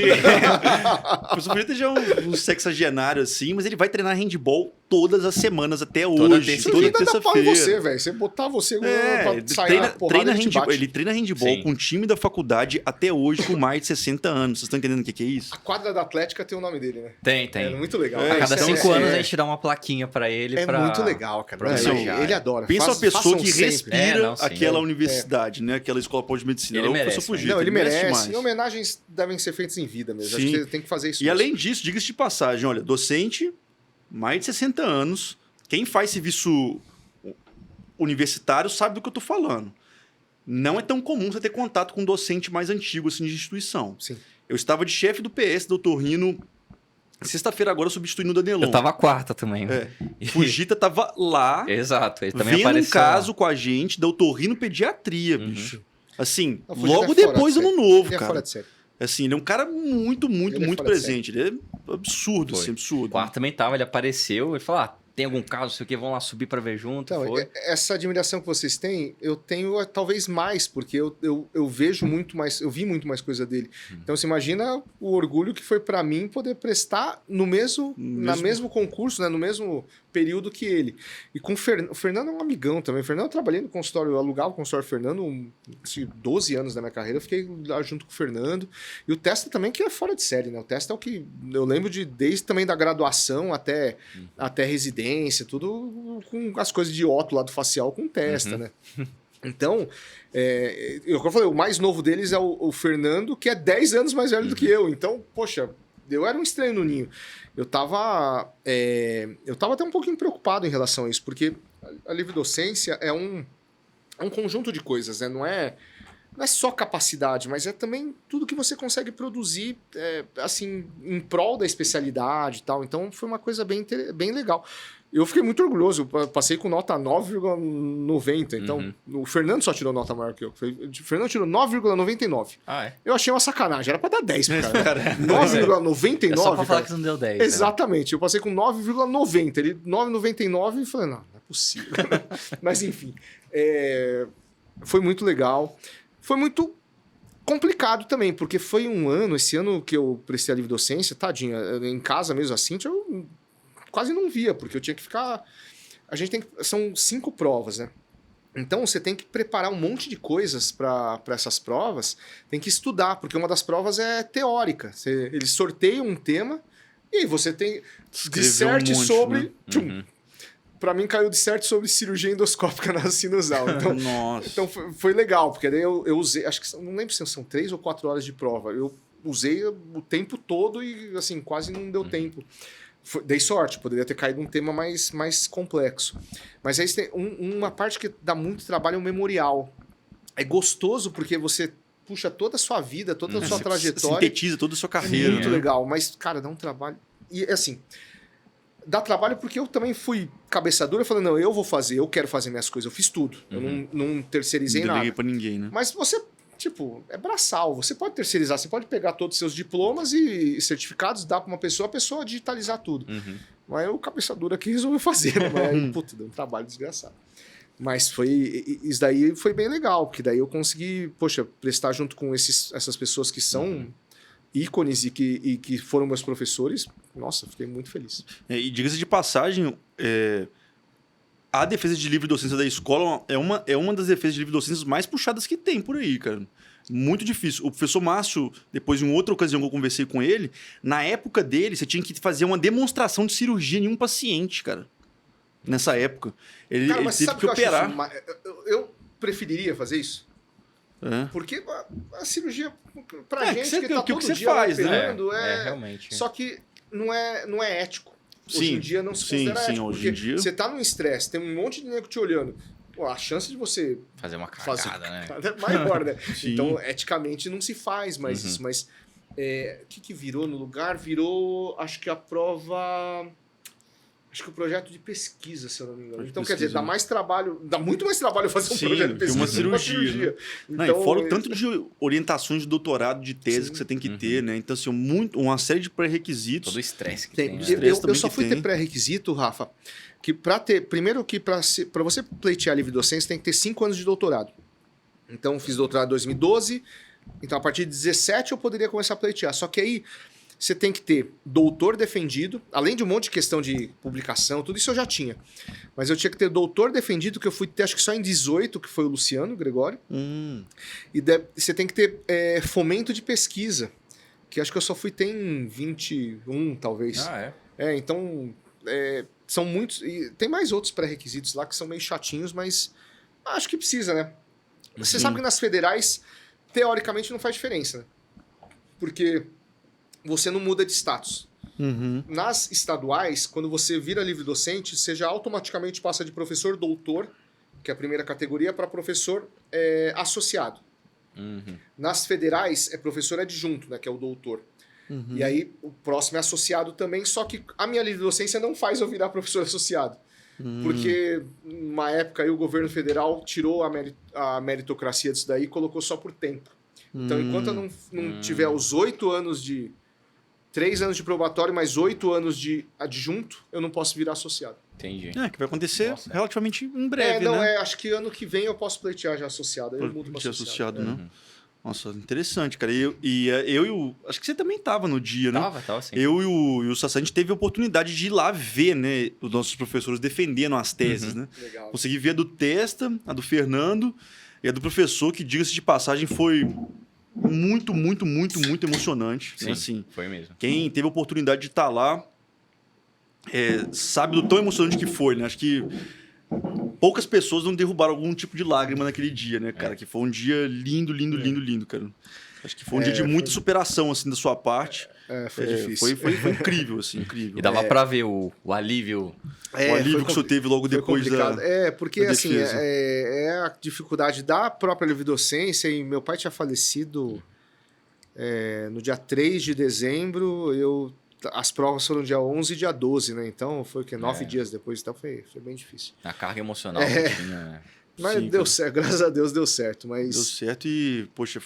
O professor Fujita já é um sexagenário, assim, mas ele vai treinar handball todas as semanas até hoje. Toda terça-feira. Você botar você pra sair treina handball. Ele treina handball com o time da faculdade até hoje, com mais de 60 anos. Vocês estão entendendo o que é isso? A quadra da Atlética tem o nome dele, né? Tem. É muito legal. A cada 5 anos a gente dá uma plaquinha pra ele. Muito legal, cara. Ele adora. Pensa uma pessoa que respira aquela universidade, né? Aquela escola pós de medicina. Ele merece. Ele merece. E homenagens devem ser feitas em vida mesmo. Acho que tem que fazer isso. E além disso, diga-se de passagem, olha, docente, mais de 60 anos, quem faz serviço universitário sabe do que eu tô falando. Não é tão comum você ter contato com um docente mais antigo assim, de instituição. Sim. Eu estava de chefe do PS do Otorrino sexta-feira agora substituindo o Danelon. Eu tava quarta também. Fujita tava lá. Exato, ele também vendo apareceu um caso lá. Com a gente da Otorrinopediatria, bicho. Assim, logo é depois do ano novo, ele cara. É fora de série. Assim, ele é um cara muito presente. Ele é absurdo, assim, absurdo. O quarto também tava, ele apareceu e falou, tem algum caso, sei o que, vão lá subir para ver junto? Então, Foi? essa admiração que vocês têm, eu tenho talvez mais, porque eu vejo muito mais, eu vi muito mais coisa dele. Então você imagina o orgulho que foi para mim poder prestar no mesmo concurso, né, no mesmo período que ele. E com o Fernando é um amigão também. O Fernando, eu trabalhei no consultório, eu alugava o consultório Fernando, 12 anos da minha carreira, eu fiquei lá junto com o Fernando. E o Testa também, que é fora de série, né? O Testa é o que eu lembro desde também da graduação até residência, tudo com as coisas de óculos lá do facial com Testa, né? Então, eu falei, o mais novo deles é o Fernando, que é 10 anos mais velho do que eu. Então, poxa, eu era um estranho no ninho. Eu tava até um pouquinho preocupado em relação a isso, porque a livre docência é um conjunto de coisas, né? Não é só capacidade, mas é também tudo que você consegue produzir, assim, em prol da especialidade e tal. Então, foi uma coisa bem legal. Eu fiquei muito orgulhoso, eu passei com nota 9,90. Então, o Fernando só tirou nota maior que eu. O Fernando tirou 9,99. Ah, é? Eu achei uma sacanagem, era pra dar 10 pro cara. 9,99. É só pra falar que não deu 10. Exatamente, eu passei com 9,90. Ele 9,99 e falei, não é possível. Mas enfim, foi muito legal. Foi muito complicado também, porque foi esse ano que eu prestei a livre docência, tadinha, em casa mesmo assim, eu quase não via, porque eu tinha que ficar... São 5 provas, né? Então, você tem que preparar um monte de coisas para essas provas, tem que estudar, porque uma das provas é teórica. Eles sorteiam um tema e você tem... Disserte sobre... Né? Para mim, caiu disserte sobre cirurgia endoscópica na sinusal. Então, Nossa. Então foi legal, porque daí eu usei... Acho que não lembro se são 3 ou 4 horas de prova. Eu usei o tempo todo e, assim, quase não deu tempo. Dei sorte, poderia ter caído um tema mais complexo. Mas aí tem uma parte que dá muito trabalho, é o memorial. É gostoso porque você puxa toda a sua vida, toda a sua trajetória. Sintetiza toda a sua carreira. É muito legal, mas, cara, dá um trabalho. E, assim, dá trabalho porque eu também fui cabeça dura, falando, não, eu vou fazer, eu quero fazer minhas coisas, eu fiz tudo. Eu não terceirizei nada. Não deleguei pra ninguém, né? Mas você... Tipo, é braçal. Você pode terceirizar, você pode pegar todos os seus diplomas e certificados, dar para uma pessoa, a pessoa digitalizar tudo. Mas o cabeça dura que resolveu fazer, né? Mas aí, puta, deu um trabalho desgraçado. Mas isso daí foi bem legal, porque daí eu consegui, poxa, prestar junto com essas pessoas que são ícones e que foram meus professores. Nossa, fiquei muito feliz. E diga-se de passagem, a defesa de livre docência da escola é uma das defesas de livre docência mais puxadas que tem por aí, cara. Muito difícil. O professor Márcio, depois em outra ocasião que eu conversei com ele, na época dele, você tinha que fazer uma demonstração de cirurgia em um paciente, cara. Nessa época. Ele teve que operar. Eu preferiria fazer isso. Porque a cirurgia, pra gente que tá todo dia faz, operando, realmente. Só que não é ético. Hoje em dia não se considera ético, hoje em dia... você tá num estresse, tem um monte de nego te olhando. Pô, a chance de você... Fazer uma cagada, né? É maior, né? Então, eticamente, não se faz mais isso. Mas o que virou no lugar? Virou, acho que a prova... Acho que o projeto de pesquisa, se eu não me engano. Então, quer dizer, dá muito mais trabalho fazer um projeto de pesquisa uma cirurgia. Né? Então, e fora o tanto de orientações de doutorado, de tese que você tem que ter, né? Então, assim, uma série de pré-requisitos. Todo o estresse que tem. Né? Eu só fui ter pré-requisito, Rafa, que primeiro que para você pleitear livre docência tem que ter 5 anos de doutorado. Então, fiz doutorado em 2012, então a partir de 17 eu poderia começar a pleitear. Só que aí você tem que ter doutor defendido, além de um monte de questão de publicação, tudo isso eu já tinha. Mas eu tinha que ter doutor defendido, que eu fui ter acho que só em 18, que foi o Luciano Gregório. E você tem que ter fomento de pesquisa, que acho que eu só fui ter em 21, talvez. Então, são muitos... E tem mais outros pré-requisitos lá que são meio chatinhos, mas acho que precisa, né? Você sabe que nas federais, teoricamente, não faz diferença, né? Porque... você não muda de status. Nas estaduais, quando você vira livre docente, você já automaticamente passa de professor doutor, que é a primeira categoria, para professor associado. Nas federais, é professor adjunto, né, que é o doutor. E aí, o próximo é associado também, só que a minha livre docência não faz eu virar professor associado. Porque, numa época, aí, o governo federal tirou a meritocracia disso daí e colocou só por tempo. Então, enquanto eu não tiver os 8 anos de... 3 anos de probatório, mais 8 anos de adjunto, eu não posso virar associado. Entendi. Que vai acontecer Nossa. relativamente em breve, né? Acho que ano que vem eu posso pleitear já associado, aí eu mudo pra De associado. associado, né? Nossa, interessante, cara. Eu e o... Acho que você também tava no dia, né? Tava sim. Eu e o Sassá, a gente teve a oportunidade de ir lá ver, né, os nossos professores defendendo as teses, né? Legal. Consegui ver a do Testa, a do Fernando e a do professor, que, diga-se de passagem, foi muito, muito, muito, muito emocionante. Sim, Né? Assim, foi mesmo. quem teve a oportunidade de estar lá sabe do tão emocionante que foi, né? Acho que poucas pessoas não derrubaram algum tipo de lágrima naquele dia, né, cara? Que foi um dia lindo, lindo, lindo, lindo, cara. Acho que foi um dia de muita superação, assim, da sua parte. Foi difícil. Foi incrível, assim, incrível. E dava pra ver o alívio. O alívio que o senhor teve logo depois da... Porque da assim, defesa. a dificuldade da própria lividocência, e meu pai tinha falecido no dia 3 de dezembro, as provas foram dia 11 e dia 12, né? Então foi o quê? 9 dias depois, então foi bem difícil. A carga emocional que tinha, né? Mas Sim, deu cara. certo, graças a Deus deu certo. Mas Deu certo e, poxa,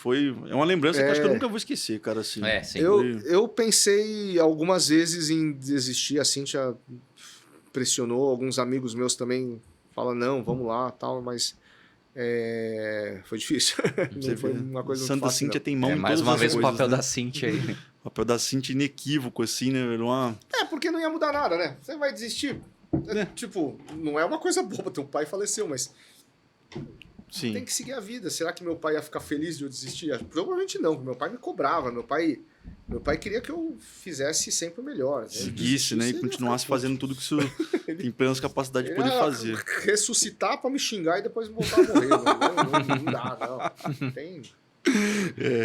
é uma lembrança que eu acho que eu nunca vou esquecer, cara, assim. Sim. eu pensei algumas vezes em desistir, a Cíntia pressionou, alguns amigos meus também falaram, não, vamos lá, tal, mas foi difícil. Não foi uma coisa muito Santa fácil, Cíntia não. tem mão em Mais todas uma as vez o coisas, papel né? da Cintia aí. O papel da Cíntia inequívoco, assim, né? Era uma... Porque não ia mudar nada, né? Você vai desistir. Tipo, não é uma coisa boba, teu pai faleceu, mas Sim. tem que seguir a vida. Será que meu pai ia ficar feliz de eu desistir? Provavelmente não, porque meu pai me cobrava, meu pai queria que eu fizesse sempre o melhor. Né? Seguisse, né? E continuasse fazendo tudo que isso tem plenas capacidades de poder fazer. Ressuscitar pra me xingar e depois voltar a morrer. Não dá, não. Tem...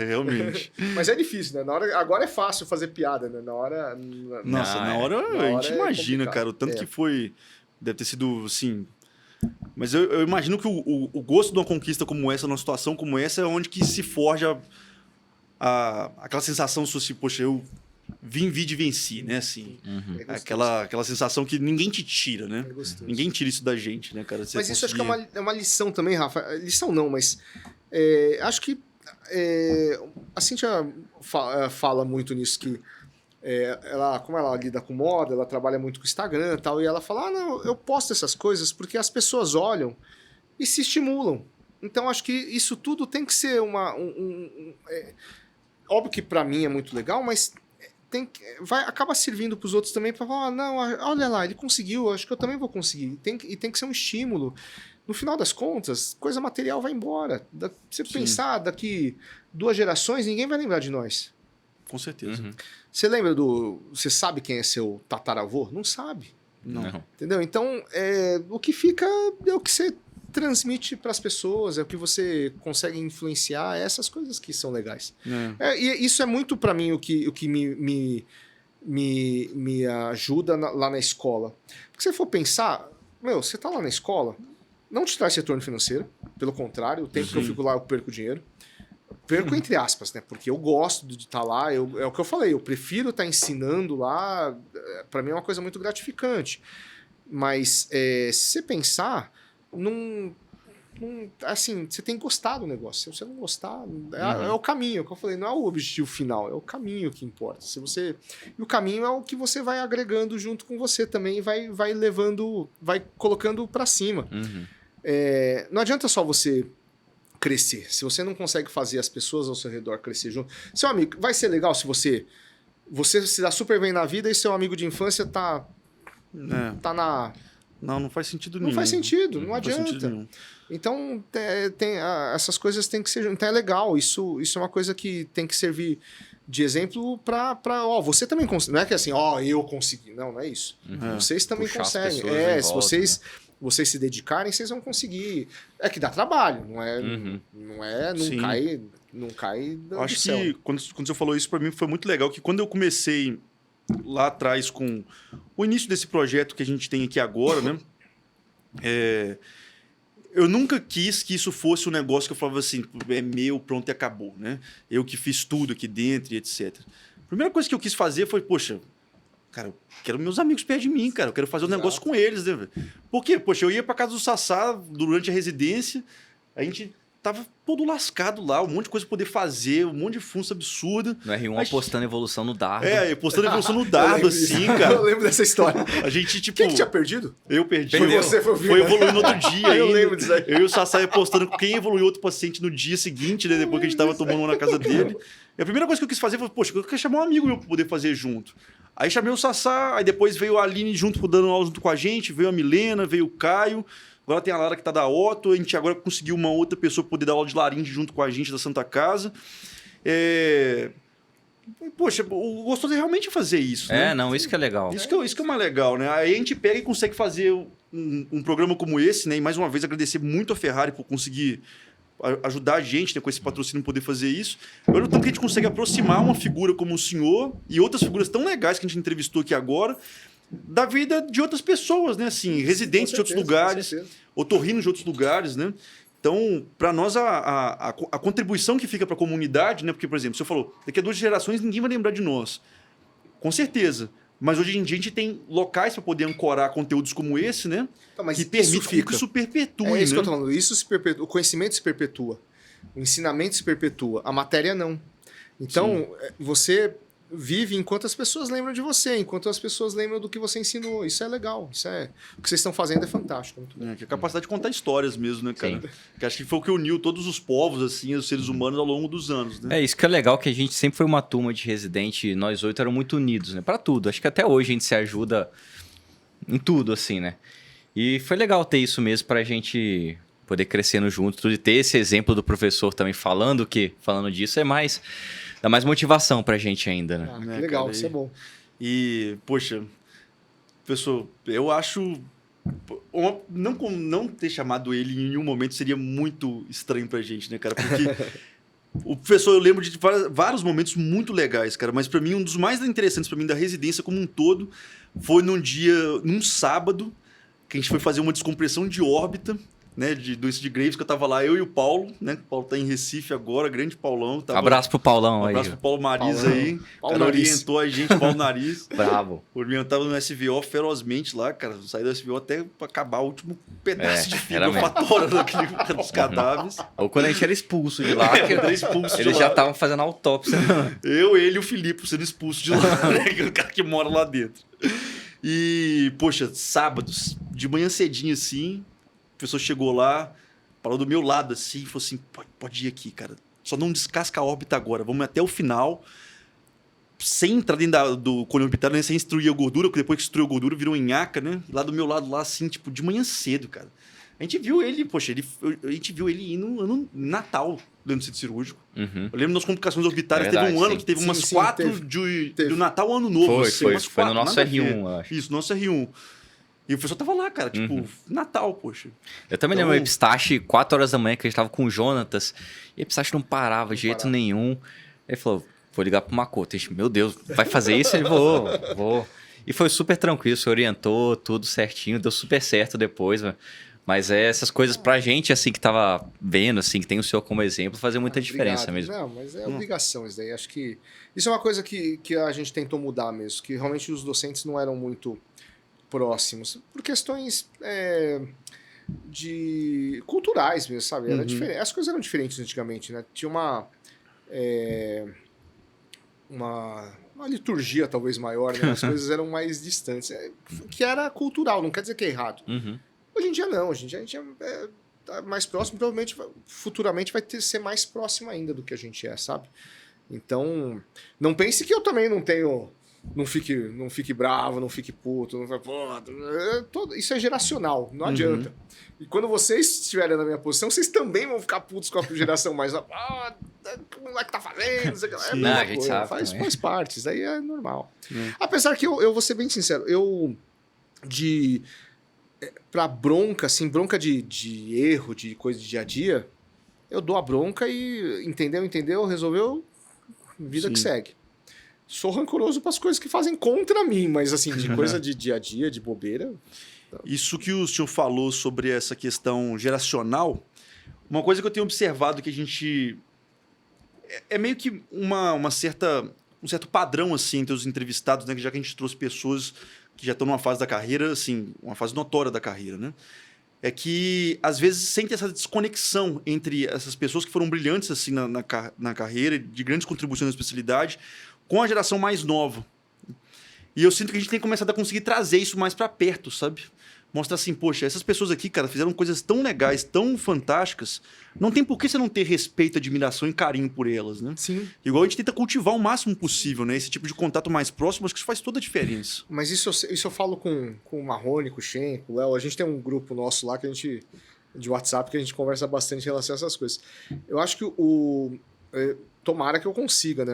Realmente. Mas é difícil, né? Agora é fácil fazer piada, né? Na hora Na hora a gente imagina, complicado. cara, o tanto que foi... Deve ter sido, assim... Mas eu imagino que o gosto de uma conquista como essa, numa situação como essa, é onde que se forja aquela sensação, assim, poxa, eu vim de venci, né? Assim, É aquela sensação que ninguém te tira, né? É gostoso. Ninguém tira isso da gente, né, cara? Você Mas isso acho que conseguir- é uma lição também, Rafa. Lição não, mas acho que a Cíntia fala muito nisso, que como ela lida com moda, ela trabalha muito com Instagram e tal, e ela fala, não, eu posto essas coisas porque as pessoas olham e se estimulam. Então acho que isso tudo tem que ser óbvio que pra mim é muito legal, mas acaba servindo pros outros também para falar, não, olha lá, ele conseguiu, acho que eu também vou conseguir. E tem que ser um estímulo. No final das contas, coisa material vai embora. Você pensar, daqui 2 gerações, ninguém vai lembrar de nós. Com certeza. Você lembra Você sabe quem é seu tataravô? Não sabe. Não. Entendeu? Então, o que fica é o que você transmite para as pessoas, é o que você consegue influenciar, essas coisas que são legais. E isso é muito para mim o que me ajuda lá na escola. Porque se você for pensar, você tá lá na escola, não te traz retorno financeiro, pelo contrário, o tempo que eu fico lá eu perco dinheiro. Perco entre aspas, né? Porque eu gosto de estar lá, é o que eu falei, eu prefiro estar ensinando lá, para mim é uma coisa muito gratificante. Mas se você pensar, assim, você tem que gostar do negócio. Se você não gostar, é o caminho, é o que eu falei, não é o objetivo final, é o caminho que importa. E o caminho é o que você vai agregando junto com você também e vai levando, vai colocando para cima. Não adianta só você crescer. Se você não consegue fazer as pessoas ao seu redor crescer junto. Seu amigo, vai ser legal se você se dá super bem na vida e seu amigo de infância tá na... Não faz sentido nenhum. Não faz sentido, não faz adianta. sentido nenhum. Então, essas coisas têm que ser... Então é legal, isso é uma coisa que tem que servir de exemplo para você também consegue. Não é que assim, eu consegui. Não é isso. Vocês também Puxar as conseguem. pessoas em Se volta, vocês se dedicarem, vocês vão conseguir. É que dá trabalho, não Sim. não cai do Acho céu. que quando você falou isso para mim foi muito legal, que quando eu comecei lá atrás com o início desse projeto que a gente tem aqui agora, né? Eu nunca quis que isso fosse um negócio que eu falava assim, é meu, pronto e acabou, né? Eu que fiz tudo aqui dentro e etc. A primeira coisa que eu quis fazer foi, poxa, cara, eu quero meus amigos perto de mim, cara. Eu quero fazer um negócio com eles, né, velho? Por quê? Poxa, eu ia pra casa do Sassá durante a residência, a gente tava todo lascado lá, um monte de coisa pra poder fazer, um monte de função absurda. No R1 apostando evolução no dardo. Postando evolução no dardo, assim, cara. Eu lembro dessa história. A gente, tipo... Quem que tinha perdido? Eu perdi. Foi você, foi o Foi evoluindo no outro dia Eu ainda. lembro disso aí. Eu e o Sassá postando quem evoluiu outro paciente no dia seguinte, né? Depois que a gente tava tomando uma na casa dele. E a primeira coisa que eu quis fazer foi, poxa, eu quero chamar um amigo meu pra poder fazer junto. Aí chamei o Sassá, aí depois veio a Aline junto, dando aula junto com a gente, veio a Milena, veio o Caio. Agora tem a Lara que tá da Otto, a gente agora conseguiu uma outra pessoa pra poder dar aula de laringe junto com a gente da Santa Casa. Poxa, o gostoso é realmente fazer isso, né? Não, isso que é legal. Isso que é o mais legal, né? Aí a gente pega e consegue fazer um programa como esse, né? E mais uma vez agradecer muito a Ferrari por conseguir ajudar a gente, né, com esse patrocínio poder fazer isso. Eu tanto que a gente consegue aproximar uma figura como o senhor e outras figuras tão legais que a gente entrevistou aqui agora da vida de outras pessoas, né? Assim, residentes de outros lugares, otorrinos de outros lugares, né? Então, para nós, a contribuição que fica para a comunidade, né? Porque, por exemplo, você falou, daqui a 2 gerações ninguém vai lembrar de nós. Com certeza. Mas hoje em dia a gente tem locais para poder ancorar conteúdos como esse, né? Então, mas que permite que isso perpetue, É isso né? que eu tô falando. Isso se perpetua, o conhecimento se perpetua. O ensinamento se perpetua. A matéria não. Então, você vive enquanto as pessoas lembram de você, enquanto as pessoas lembram do que você ensinou. Isso é legal. O que vocês estão fazendo é fantástico. Muito bom. Que é a capacidade de contar histórias mesmo, né, cara? Sim. Que acho que foi o que uniu todos os povos, assim, os seres humanos ao longo dos anos, né? Isso que é legal, que a gente sempre foi uma turma de residente, nós 8 eram muito unidos, né? Pra tudo. Acho que até hoje a gente se ajuda em tudo, assim, né? E foi legal ter isso mesmo pra gente poder crescendo junto, tudo, e ter esse exemplo do professor também falando disso dá mais motivação pra gente ainda, né? Que legal, cara, isso é bom. E, poxa, professor, eu acho... Não ter chamado ele em nenhum momento seria muito estranho pra gente, né, cara? Porque o professor, eu lembro de vários momentos muito legais, cara, mas pra mim, um dos mais interessantes pra mim da residência como um todo foi num sábado, que a gente foi fazer uma descompressão de órbita, né, do Cid Graves, que eu tava lá, eu e o Paulo, né? O Paulo tá em Recife agora, grande Paulão. Abraço pro Paulão aí. Abraço pro Paulo Mariz aí. Paulo O cara Nariz. orientou a gente, Paulo Nariz. Bravo. Orientava no SVO ferozmente lá, cara. Saí do SVO até pra acabar o último pedaço de fibra era mesmo. olfatória dos cadáveres. Ou quando a gente era expulso de lá, que Era expulso de eles lá. já estavam fazendo autópsia. Eu, ele e o Filipe sendo expulsos de lá, né? O cara que mora lá dentro. E, poxa, sábados, de manhã cedinho assim, o professor chegou lá, parou do meu lado assim, e falou assim, pode ir aqui, cara. Só não descasca a órbita agora, vamos até o final, sem entrar dentro do cone orbitário, né? Sem extruir a gordura, porque depois que extruiu a gordura virou nhaca, né? Lá do meu lado, lá assim, tipo, de manhã cedo, cara. A gente viu ele, poxa, a gente viu ele indo no ano Natal, dentro do centro cirúrgico. Uhum. Eu lembro das complicações orbitárias, É verdade, teve um ano sim. que teve Sim, umas sim, 4 teve. do Natal ao Ano Novo. Foi, assim, foi. umas Foi no 4, nosso nada a ver. R1, eu acho. Isso, nosso R1. E o professor tava lá, cara, tipo, Natal, poxa. Eu também Então- lembro, o Epistache, 4 horas da manhã, que a gente tava com o Jonatas, e o Epistache não parava de jeito nenhum. Ele falou, vou ligar pro Makoto. A gente, meu Deus, vai fazer isso? Ele, vou. E foi super tranquilo, se orientou, tudo certinho, deu super certo depois, mano. Mas essas coisas pra gente, assim, que tava vendo, assim, que tem o senhor como exemplo, fazia muita diferença Obrigado. mesmo. Não, mas é obrigação isso daí. Acho que isso é uma coisa que a gente tentou mudar mesmo, que realmente os docentes não eram muito próximos, por questões de culturais mesmo, sabe? Era diferente. As coisas eram diferentes antigamente, né? Tinha uma liturgia talvez maior, né? As coisas eram mais distantes, que era cultural, não quer dizer que é errado. Uhum. Hoje em dia não, hoje em dia a gente tá mais próximo, provavelmente futuramente vai ser mais próximo ainda do que a gente é, sabe? Então, não pense que eu também não tenho, não fique bravo, não fique puto, isso é geracional, não adianta. E quando vocês estiverem na minha posição, vocês também vão ficar putos com a geração mais, o moleque tá fazendo, não sei o que lá. É a Não, mesma a gente coisa, sabe faz parte, isso aí é normal. Apesar que eu vou ser bem sincero, pra bronca, assim, bronca de erro, de coisa de dia a dia, eu dou a bronca e entendeu, resolveu, vida que segue. Sou rancoroso para as coisas que fazem contra mim, mas assim, de coisa de dia a dia, de bobeira. Isso que o senhor falou sobre essa questão geracional, uma coisa que eu tenho observado que a gente... É meio que um certo padrão, assim, entre os entrevistados, né? Já que a gente trouxe pessoas que já estão numa fase da carreira, assim, uma fase notória da carreira, né? é que, às vezes, sente essa desconexão entre essas pessoas que foram brilhantes assim na carreira, de grandes contribuições na especialidade, com a geração mais nova. E eu sinto que a gente tem começado a conseguir trazer isso mais para perto, sabe? Mostrar assim, poxa, essas pessoas aqui, cara, fizeram coisas tão legais, tão fantásticas. Não tem por que você não ter respeito, admiração e carinho por elas, né? Sim. Igual a gente tenta cultivar o máximo possível, né? Esse tipo de contato mais próximo, acho que isso faz toda a diferença. Mas isso eu falo com o Marrone, com o Shen, com o Léo. A gente tem um grupo nosso lá de WhatsApp que a gente conversa bastante em relação a essas coisas. Eu acho que tomara que eu consiga, né?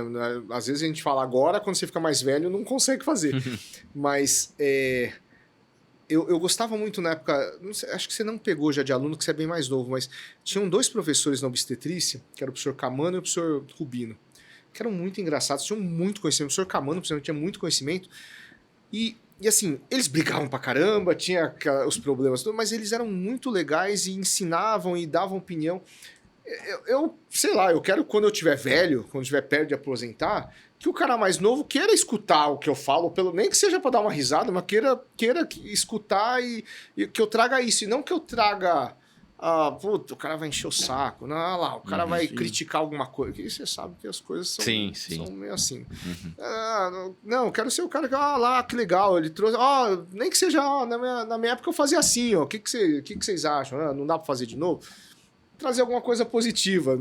Às vezes a gente fala agora, quando você fica mais velho, não consegue fazer. Mas eu gostava muito na época, não sei, acho que você não pegou já de aluno, que você é bem mais novo, mas tinham 2 professores na obstetrícia, que era o professor Camano e o professor Rubino, que eram muito engraçados, tinham muito conhecimento. O professor Camano, por exemplo, tinha muito conhecimento. E assim, eles brigavam pra caramba, tinha os problemas, mas eles eram muito legais e ensinavam e davam opinião. Eu sei lá, eu quero quando eu tiver velho, quando eu tiver perto de aposentar, que o cara mais novo queira escutar o que eu falo, nem que seja para dar uma risada, mas queira escutar e que eu traga isso, e não que eu traga, puta, o cara vai encher o saco, não, lá, o cara vai criticar alguma coisa, e você sabe que as coisas são meio assim. Não, eu quero ser o cara que, lá, que legal, ele trouxe, nem que seja, na minha época eu fazia assim, o que vocês acham? Não dá para fazer de novo? Trazer alguma coisa positiva.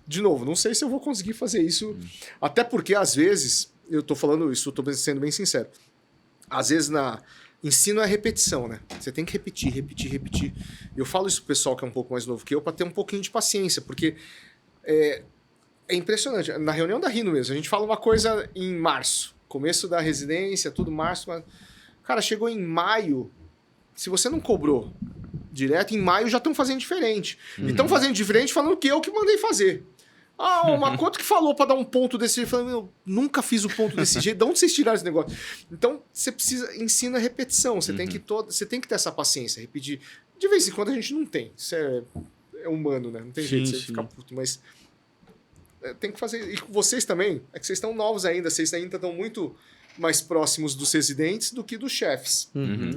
De novo, não sei se eu vou conseguir fazer isso, até porque, às vezes, eu tô falando isso, eu tô sendo bem sincero, às vezes ensino é repetição, né? Você tem que repetir. Eu falo isso pro pessoal que é um pouco mais novo que eu, para ter um pouquinho de paciência, porque é impressionante. Na reunião da Rhino mesmo, a gente fala uma coisa em março, começo da residência, tudo março, mas, cara, chegou em maio, se você não cobrou direto, em maio já estão fazendo diferente. E estão fazendo diferente falando que eu que mandei fazer. O Makoto que falou para dar um ponto desse jeito, falando, eu nunca fiz o ponto desse jeito, de onde vocês tiraram esse negócio? Então, você ensina repetição, você tem que ter essa paciência, repetir. De vez em quando a gente não tem, isso é humano, né? Não tem jeito de você ficar puto, mas tem que fazer. E vocês também, é que vocês estão novos ainda, vocês ainda estão muito mais próximos dos residentes do que dos chefes,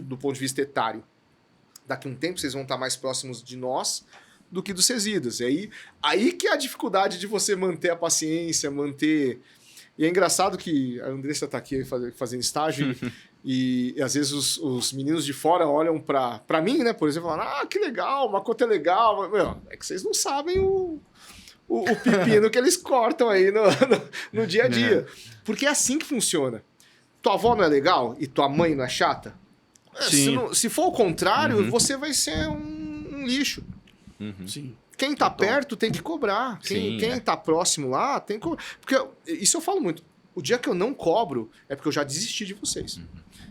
do ponto de vista etário. Daqui a um tempo vocês vão estar mais próximos de nós do que dos residas. E aí que é a dificuldade de você manter a paciência, manter... E é engraçado que a Andressa está aqui fazendo estágio e às vezes os meninos de fora olham para mim, né, por exemplo, falam, que legal, o Makoto é legal. Meu, é que vocês não sabem o pepino que eles cortam aí no dia a dia. Porque é assim que funciona. Tua avó não é legal e tua mãe não é chata? Se for o contrário, você vai ser um lixo. Sim. Quem tá perto tem que cobrar. Quem tá próximo lá tem que cobrar. Porque isso eu falo muito. O dia que eu não cobro é porque eu já desisti de vocês.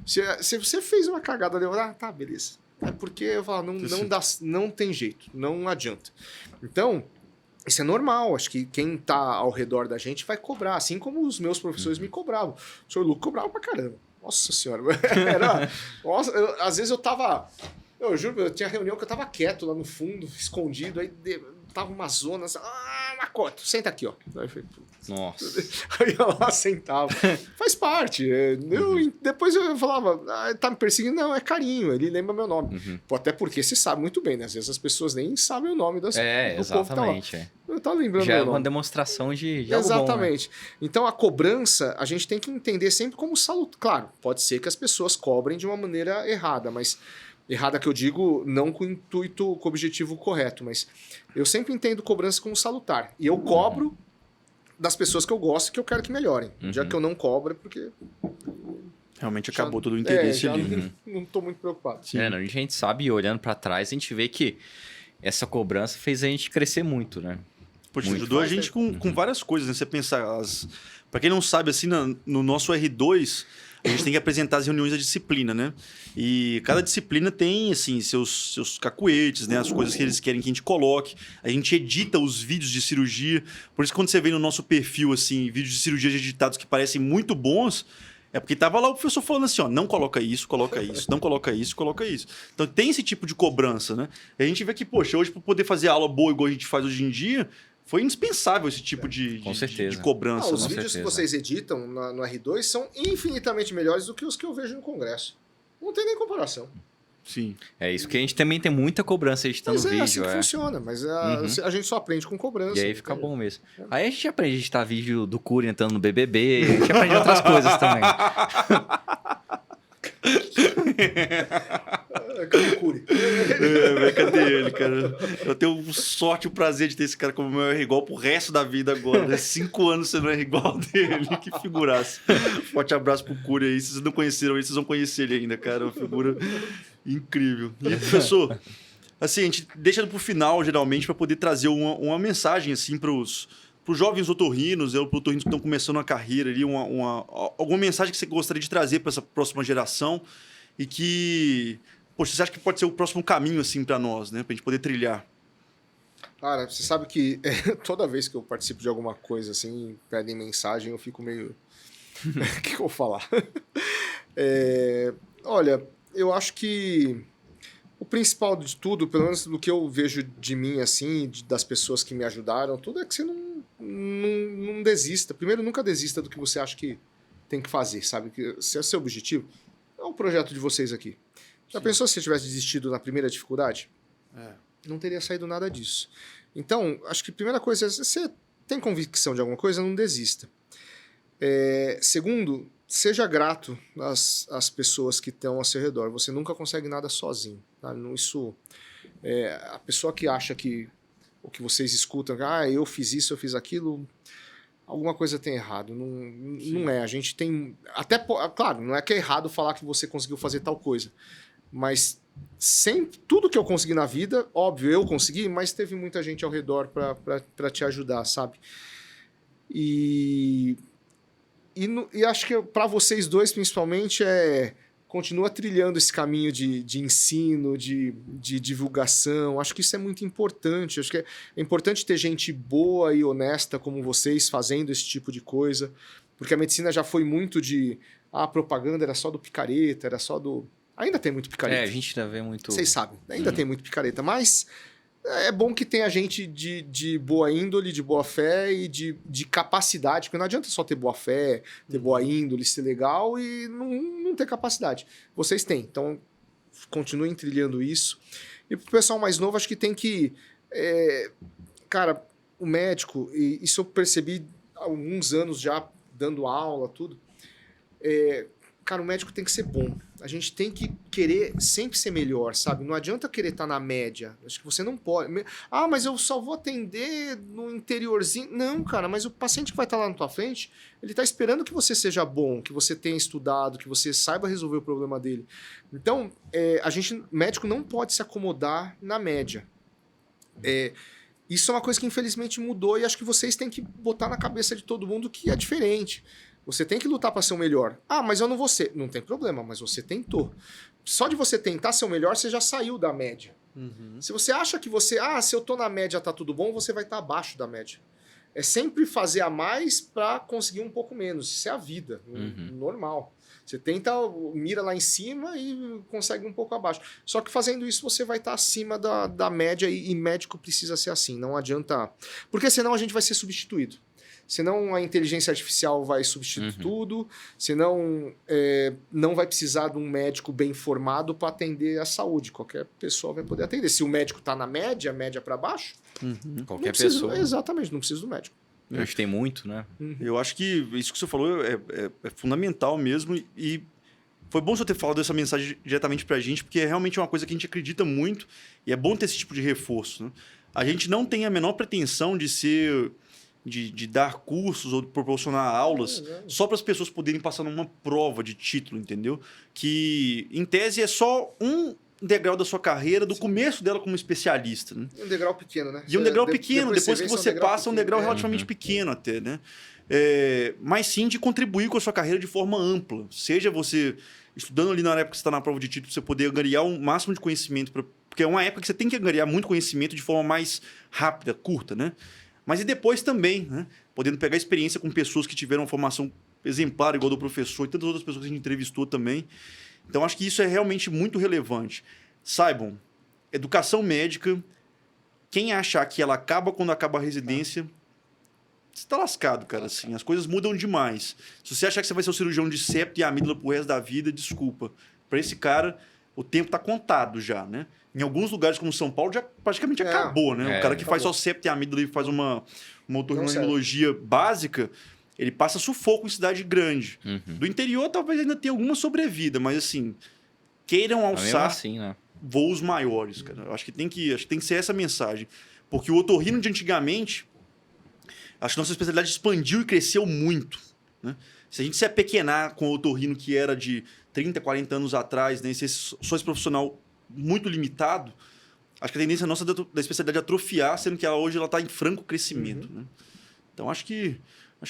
Se você fez uma cagada ali, tá, beleza. É porque eu falo, não tem jeito, não adianta. Então, isso é normal. Acho que quem tá ao redor da gente vai cobrar, assim como os meus professores me cobravam. O senhor Luco cobrava pra caramba. Nossa senhora, às vezes eu tava... Eu juro, eu tinha reunião que eu tava quieto lá no fundo, escondido, aí tava uma zona, Makoto, senta aqui, ó. Aí eu falei, nossa. Aí eu lá sentava. Faz parte. Depois eu falava, tá me perseguindo? Não, é carinho, ele lembra meu nome. Até porque você sabe muito bem, né? Às vezes as pessoas nem sabem o nome do exatamente. Povo tá lá. Eu tava lembrando já meu é uma nome. demonstração de algo Exatamente. bom, né? Então a cobrança, a gente tem que entender sempre como salutar. Claro, pode ser que as pessoas cobrem de uma maneira errada, mas... Errada que eu digo, não com intuito, com objetivo correto, mas eu sempre entendo cobrança como salutar. E eu cobro das pessoas que eu gosto e que eu quero que melhorem. Já que eu não cobro é porque... Realmente acabou todo o interesse ali. Não estou muito preocupado. A gente sabe, olhando para trás, a gente vê que essa cobrança fez a gente crescer muito, né? Poxa, ajudou a gente com várias coisas, né? Você pensar... Para quem não sabe, assim, no nosso R2... A gente tem que apresentar as reuniões da disciplina, né? E cada disciplina tem, assim, seus cacuetes, né? As coisas que eles querem que a gente coloque. A gente edita os vídeos de cirurgia. Por isso, quando você vê no nosso perfil, assim, vídeos de cirurgia editados que parecem muito bons, é porque tava lá o professor falando assim, ó, não coloca isso, não coloca isso, coloca isso. Então tem esse tipo de cobrança, né? E a gente vê que, poxa, hoje para poder fazer aula boa igual a gente faz hoje em dia... Foi indispensável esse tipo de cobrança. Os vídeos que vocês editam no R2 são infinitamente melhores do que os que eu vejo no Congresso. Não tem nem comparação. Sim. É isso que a gente também tem muita cobrança editando Mas é vídeo. assim que funciona, mas a gente só aprende com cobrança. E aí fica entendeu? bom mesmo. Aí a gente aprende a editar vídeo do Curi entrando no BBB, a gente aprende outras coisas também. Cadê o Curi? Velho, cadê ele, cara? Eu tenho sorte e o prazer de ter esse cara como meu R igual pro resto da vida agora. Né? 5 anos você não é igual dele. Que figuraça. Forte abraço pro Curi aí. Se vocês não conheceram ele, vocês vão conhecer ele ainda, cara. É uma figura incrível. E, professor, assim, a gente deixa pro final, geralmente, para poder trazer uma mensagem, assim, pros jovens otorrinos, para otorrinos que estão começando a carreira ali, alguma mensagem que você gostaria de trazer para essa próxima geração e que, poxa, você acha que pode ser o próximo caminho, assim, para nós, né? Pra gente poder trilhar. Cara, você sabe que toda vez que eu participo de alguma coisa, assim, pedem mensagem, eu fico meio... O que eu vou falar? Olha, eu acho que o principal de tudo, pelo menos do que eu vejo de mim, assim, das pessoas que me ajudaram, tudo é que você não desista. Primeiro, nunca desista do que você acha que tem que fazer, sabe? Se é o seu objetivo, é o projeto de vocês aqui. Já pensou se você tivesse desistido na primeira dificuldade? Não teria saído nada disso. Então, acho que a primeira coisa é, se você tem convicção de alguma coisa, não desista. Segundo, seja grato às pessoas que estão ao seu redor. Você nunca consegue nada sozinho. Tá? A pessoa que acha que o que vocês escutam, eu fiz isso, eu fiz aquilo, alguma coisa tem errado. Não é. A gente tem... Claro, não é que é errado falar que você conseguiu fazer tal coisa. Mas tudo que eu consegui na vida, óbvio, eu consegui, mas teve muita gente ao redor para te ajudar, sabe? E acho que para vocês dois, principalmente, continua trilhando esse caminho de ensino, de divulgação. Acho que isso é muito importante. Acho que é importante ter gente boa e honesta como vocês fazendo esse tipo de coisa, porque a medicina já foi muito a propaganda era só do picareta, era só do... Ainda tem muito picareta. A gente ainda vê muito... Vocês sabem, ainda tem muito picareta, mas é bom que tenha gente de boa índole, de boa fé e de capacidade, porque não adianta só ter boa fé, ter boa índole, ser legal e não ter capacidade. Vocês têm, então continuem trilhando isso. E pro pessoal mais novo, acho que tem que... cara, o médico, e isso eu percebi há alguns anos já, dando aula, tudo... Cara, o médico tem que ser bom. A gente tem que querer sempre ser melhor, sabe? Não adianta querer estar na média. Acho que você não pode. Mas eu só vou atender no interiorzinho. Não, cara, mas o paciente que vai estar lá na tua frente, ele está esperando que você seja bom, que você tenha estudado, que você saiba resolver o problema dele. Então, médico não pode se acomodar na média. Isso é uma coisa que infelizmente mudou e acho que vocês têm que botar na cabeça de todo mundo que é diferente. Você tem que lutar para ser o melhor. Mas eu não vou ser. Não tem problema, mas você tentou. Só de você tentar ser o melhor, você já saiu da média. Se você acha que se eu tô na média tá tudo bom, você vai estar abaixo da média. É sempre fazer a mais para conseguir um pouco menos. Isso é a vida, normal. Você tenta, mira lá em cima e consegue um pouco abaixo. Só que fazendo isso, você vai estar acima da média e médico precisa ser assim. Não adianta... Porque senão a gente vai ser substituído. Senão a inteligência artificial vai substituir tudo, senão não vai precisar de um médico bem formado para atender a saúde. Qualquer pessoa vai poder atender. Se o médico está na média para baixo, qualquer pessoa. Exatamente, não precisa do médico. Eu acho que tem muito, né? Eu acho que isso que você falou é fundamental mesmo e foi bom você ter falado essa mensagem diretamente para a gente, porque é realmente uma coisa que a gente acredita muito e é bom ter esse tipo de reforço. Né? A gente não tem a menor pretensão de ser... De dar cursos ou de proporcionar aulas só para as pessoas poderem passar numa prova de título, entendeu? Que, em tese, é só um degrau da sua carreira, do começo dela como especialista. Né? Um degrau pequeno, né? E um degrau pequeno, depois que você passa, um degrau relativamente pequeno até, né? Mas sim de contribuir com a sua carreira de forma ampla. Seja você estudando ali na época que você está na prova de título, você poder angariar o máximo de conhecimento, porque é uma época que você tem que angariar muito conhecimento de forma mais rápida, curta, né? Mas e depois também, né? Podendo pegar experiência com pessoas que tiveram uma formação exemplar, igual do professor, e tantas outras pessoas que a gente entrevistou também. Então, acho que isso é realmente muito relevante. Saibam, educação médica, quem achar que ela acaba quando acaba a residência, você está lascado, cara. Assim, as coisas mudam demais. Se você achar que você vai ser o cirurgião de septo e amígdala pro resto da vida, desculpa. Para esse cara, o tempo está contado já, né? Em alguns lugares como São Paulo já praticamente acabou, né? O cara que faz só septo e amígdala e faz uma otorrinolaringologia básica, ele passa sufoco em cidade grande. Do interior talvez ainda tenha alguma sobrevida, mas assim, queiram alçar assim, né? voos maiores, cara. Eu acho que tem que ser essa mensagem. Porque o otorrino de antigamente, acho que nossa especialidade expandiu e cresceu muito, né? Se a gente se apequenar com o otorrino que era de 30, 40 anos atrás, né, e ser só esse profissional muito limitado, acho que a tendência nossa da especialidade é atrofiar, sendo que hoje ela está em franco crescimento. Né? Então, acho que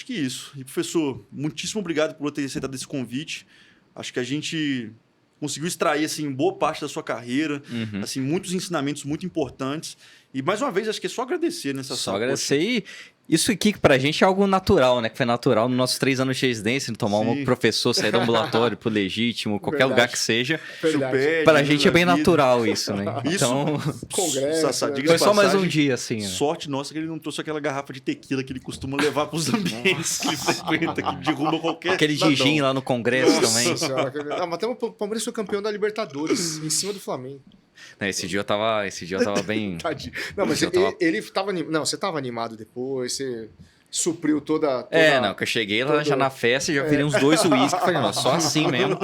isso. E, professor, muitíssimo obrigado por ter aceitado esse convite. Acho que a gente conseguiu extrair assim, boa parte da sua carreira, assim, muitos ensinamentos muito importantes. E, mais uma vez, acho que é só agradecer nessa Só agradecer e isso aqui pra gente é algo natural, né? Que foi natural nos nossos 3 anos de residência, tomar um professor, sair do ambulatório pro legítimo, qualquer lugar que seja. Chupete, pra gente é bem natural isso, né? Então, congresso, Sassá, foi só mais um dia, assim. Né? Sorte nossa que ele não trouxe aquela garrafa de tequila que ele costuma levar pros ambientes que ele frequenta, que derruba qualquer aquele gin lá no congresso também. Senhora, mas o Palmeiras foi campeão da Libertadores, em cima do Flamengo. Esse dia eu tava bem... Tadinho. Não, mas ele tava animado. Não, você tava animado depois, você supriu toda... Não, que eu cheguei lá já na festa, já virei uns 2 uísques, falei, não, só assim mesmo.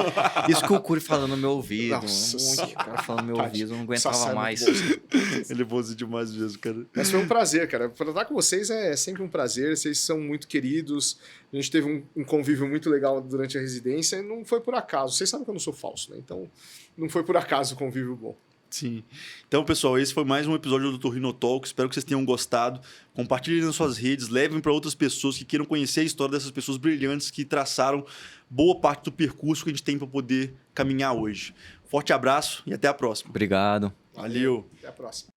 Isso que o Cury falando no meu ouvido, Nossa, cara falando no meu ouvido, eu não aguentava Sassá mais. Ele é bonzinho demais mesmo, cara. Mas foi um prazer, cara. Tratar com vocês é sempre um prazer, vocês são muito queridos, a gente teve um convívio muito legal durante a residência e não foi por acaso. Vocês sabem que eu não sou falso, né? Então, não foi por acaso o convívio bom. Sim. Então, pessoal, esse foi mais um episódio do Otorrino Talk. Espero que vocês tenham gostado. Compartilhem nas suas redes, levem para outras pessoas que queiram conhecer a história dessas pessoas brilhantes que traçaram boa parte do percurso que a gente tem para poder caminhar hoje. Forte abraço e até a próxima. Obrigado. Valeu. Até a próxima.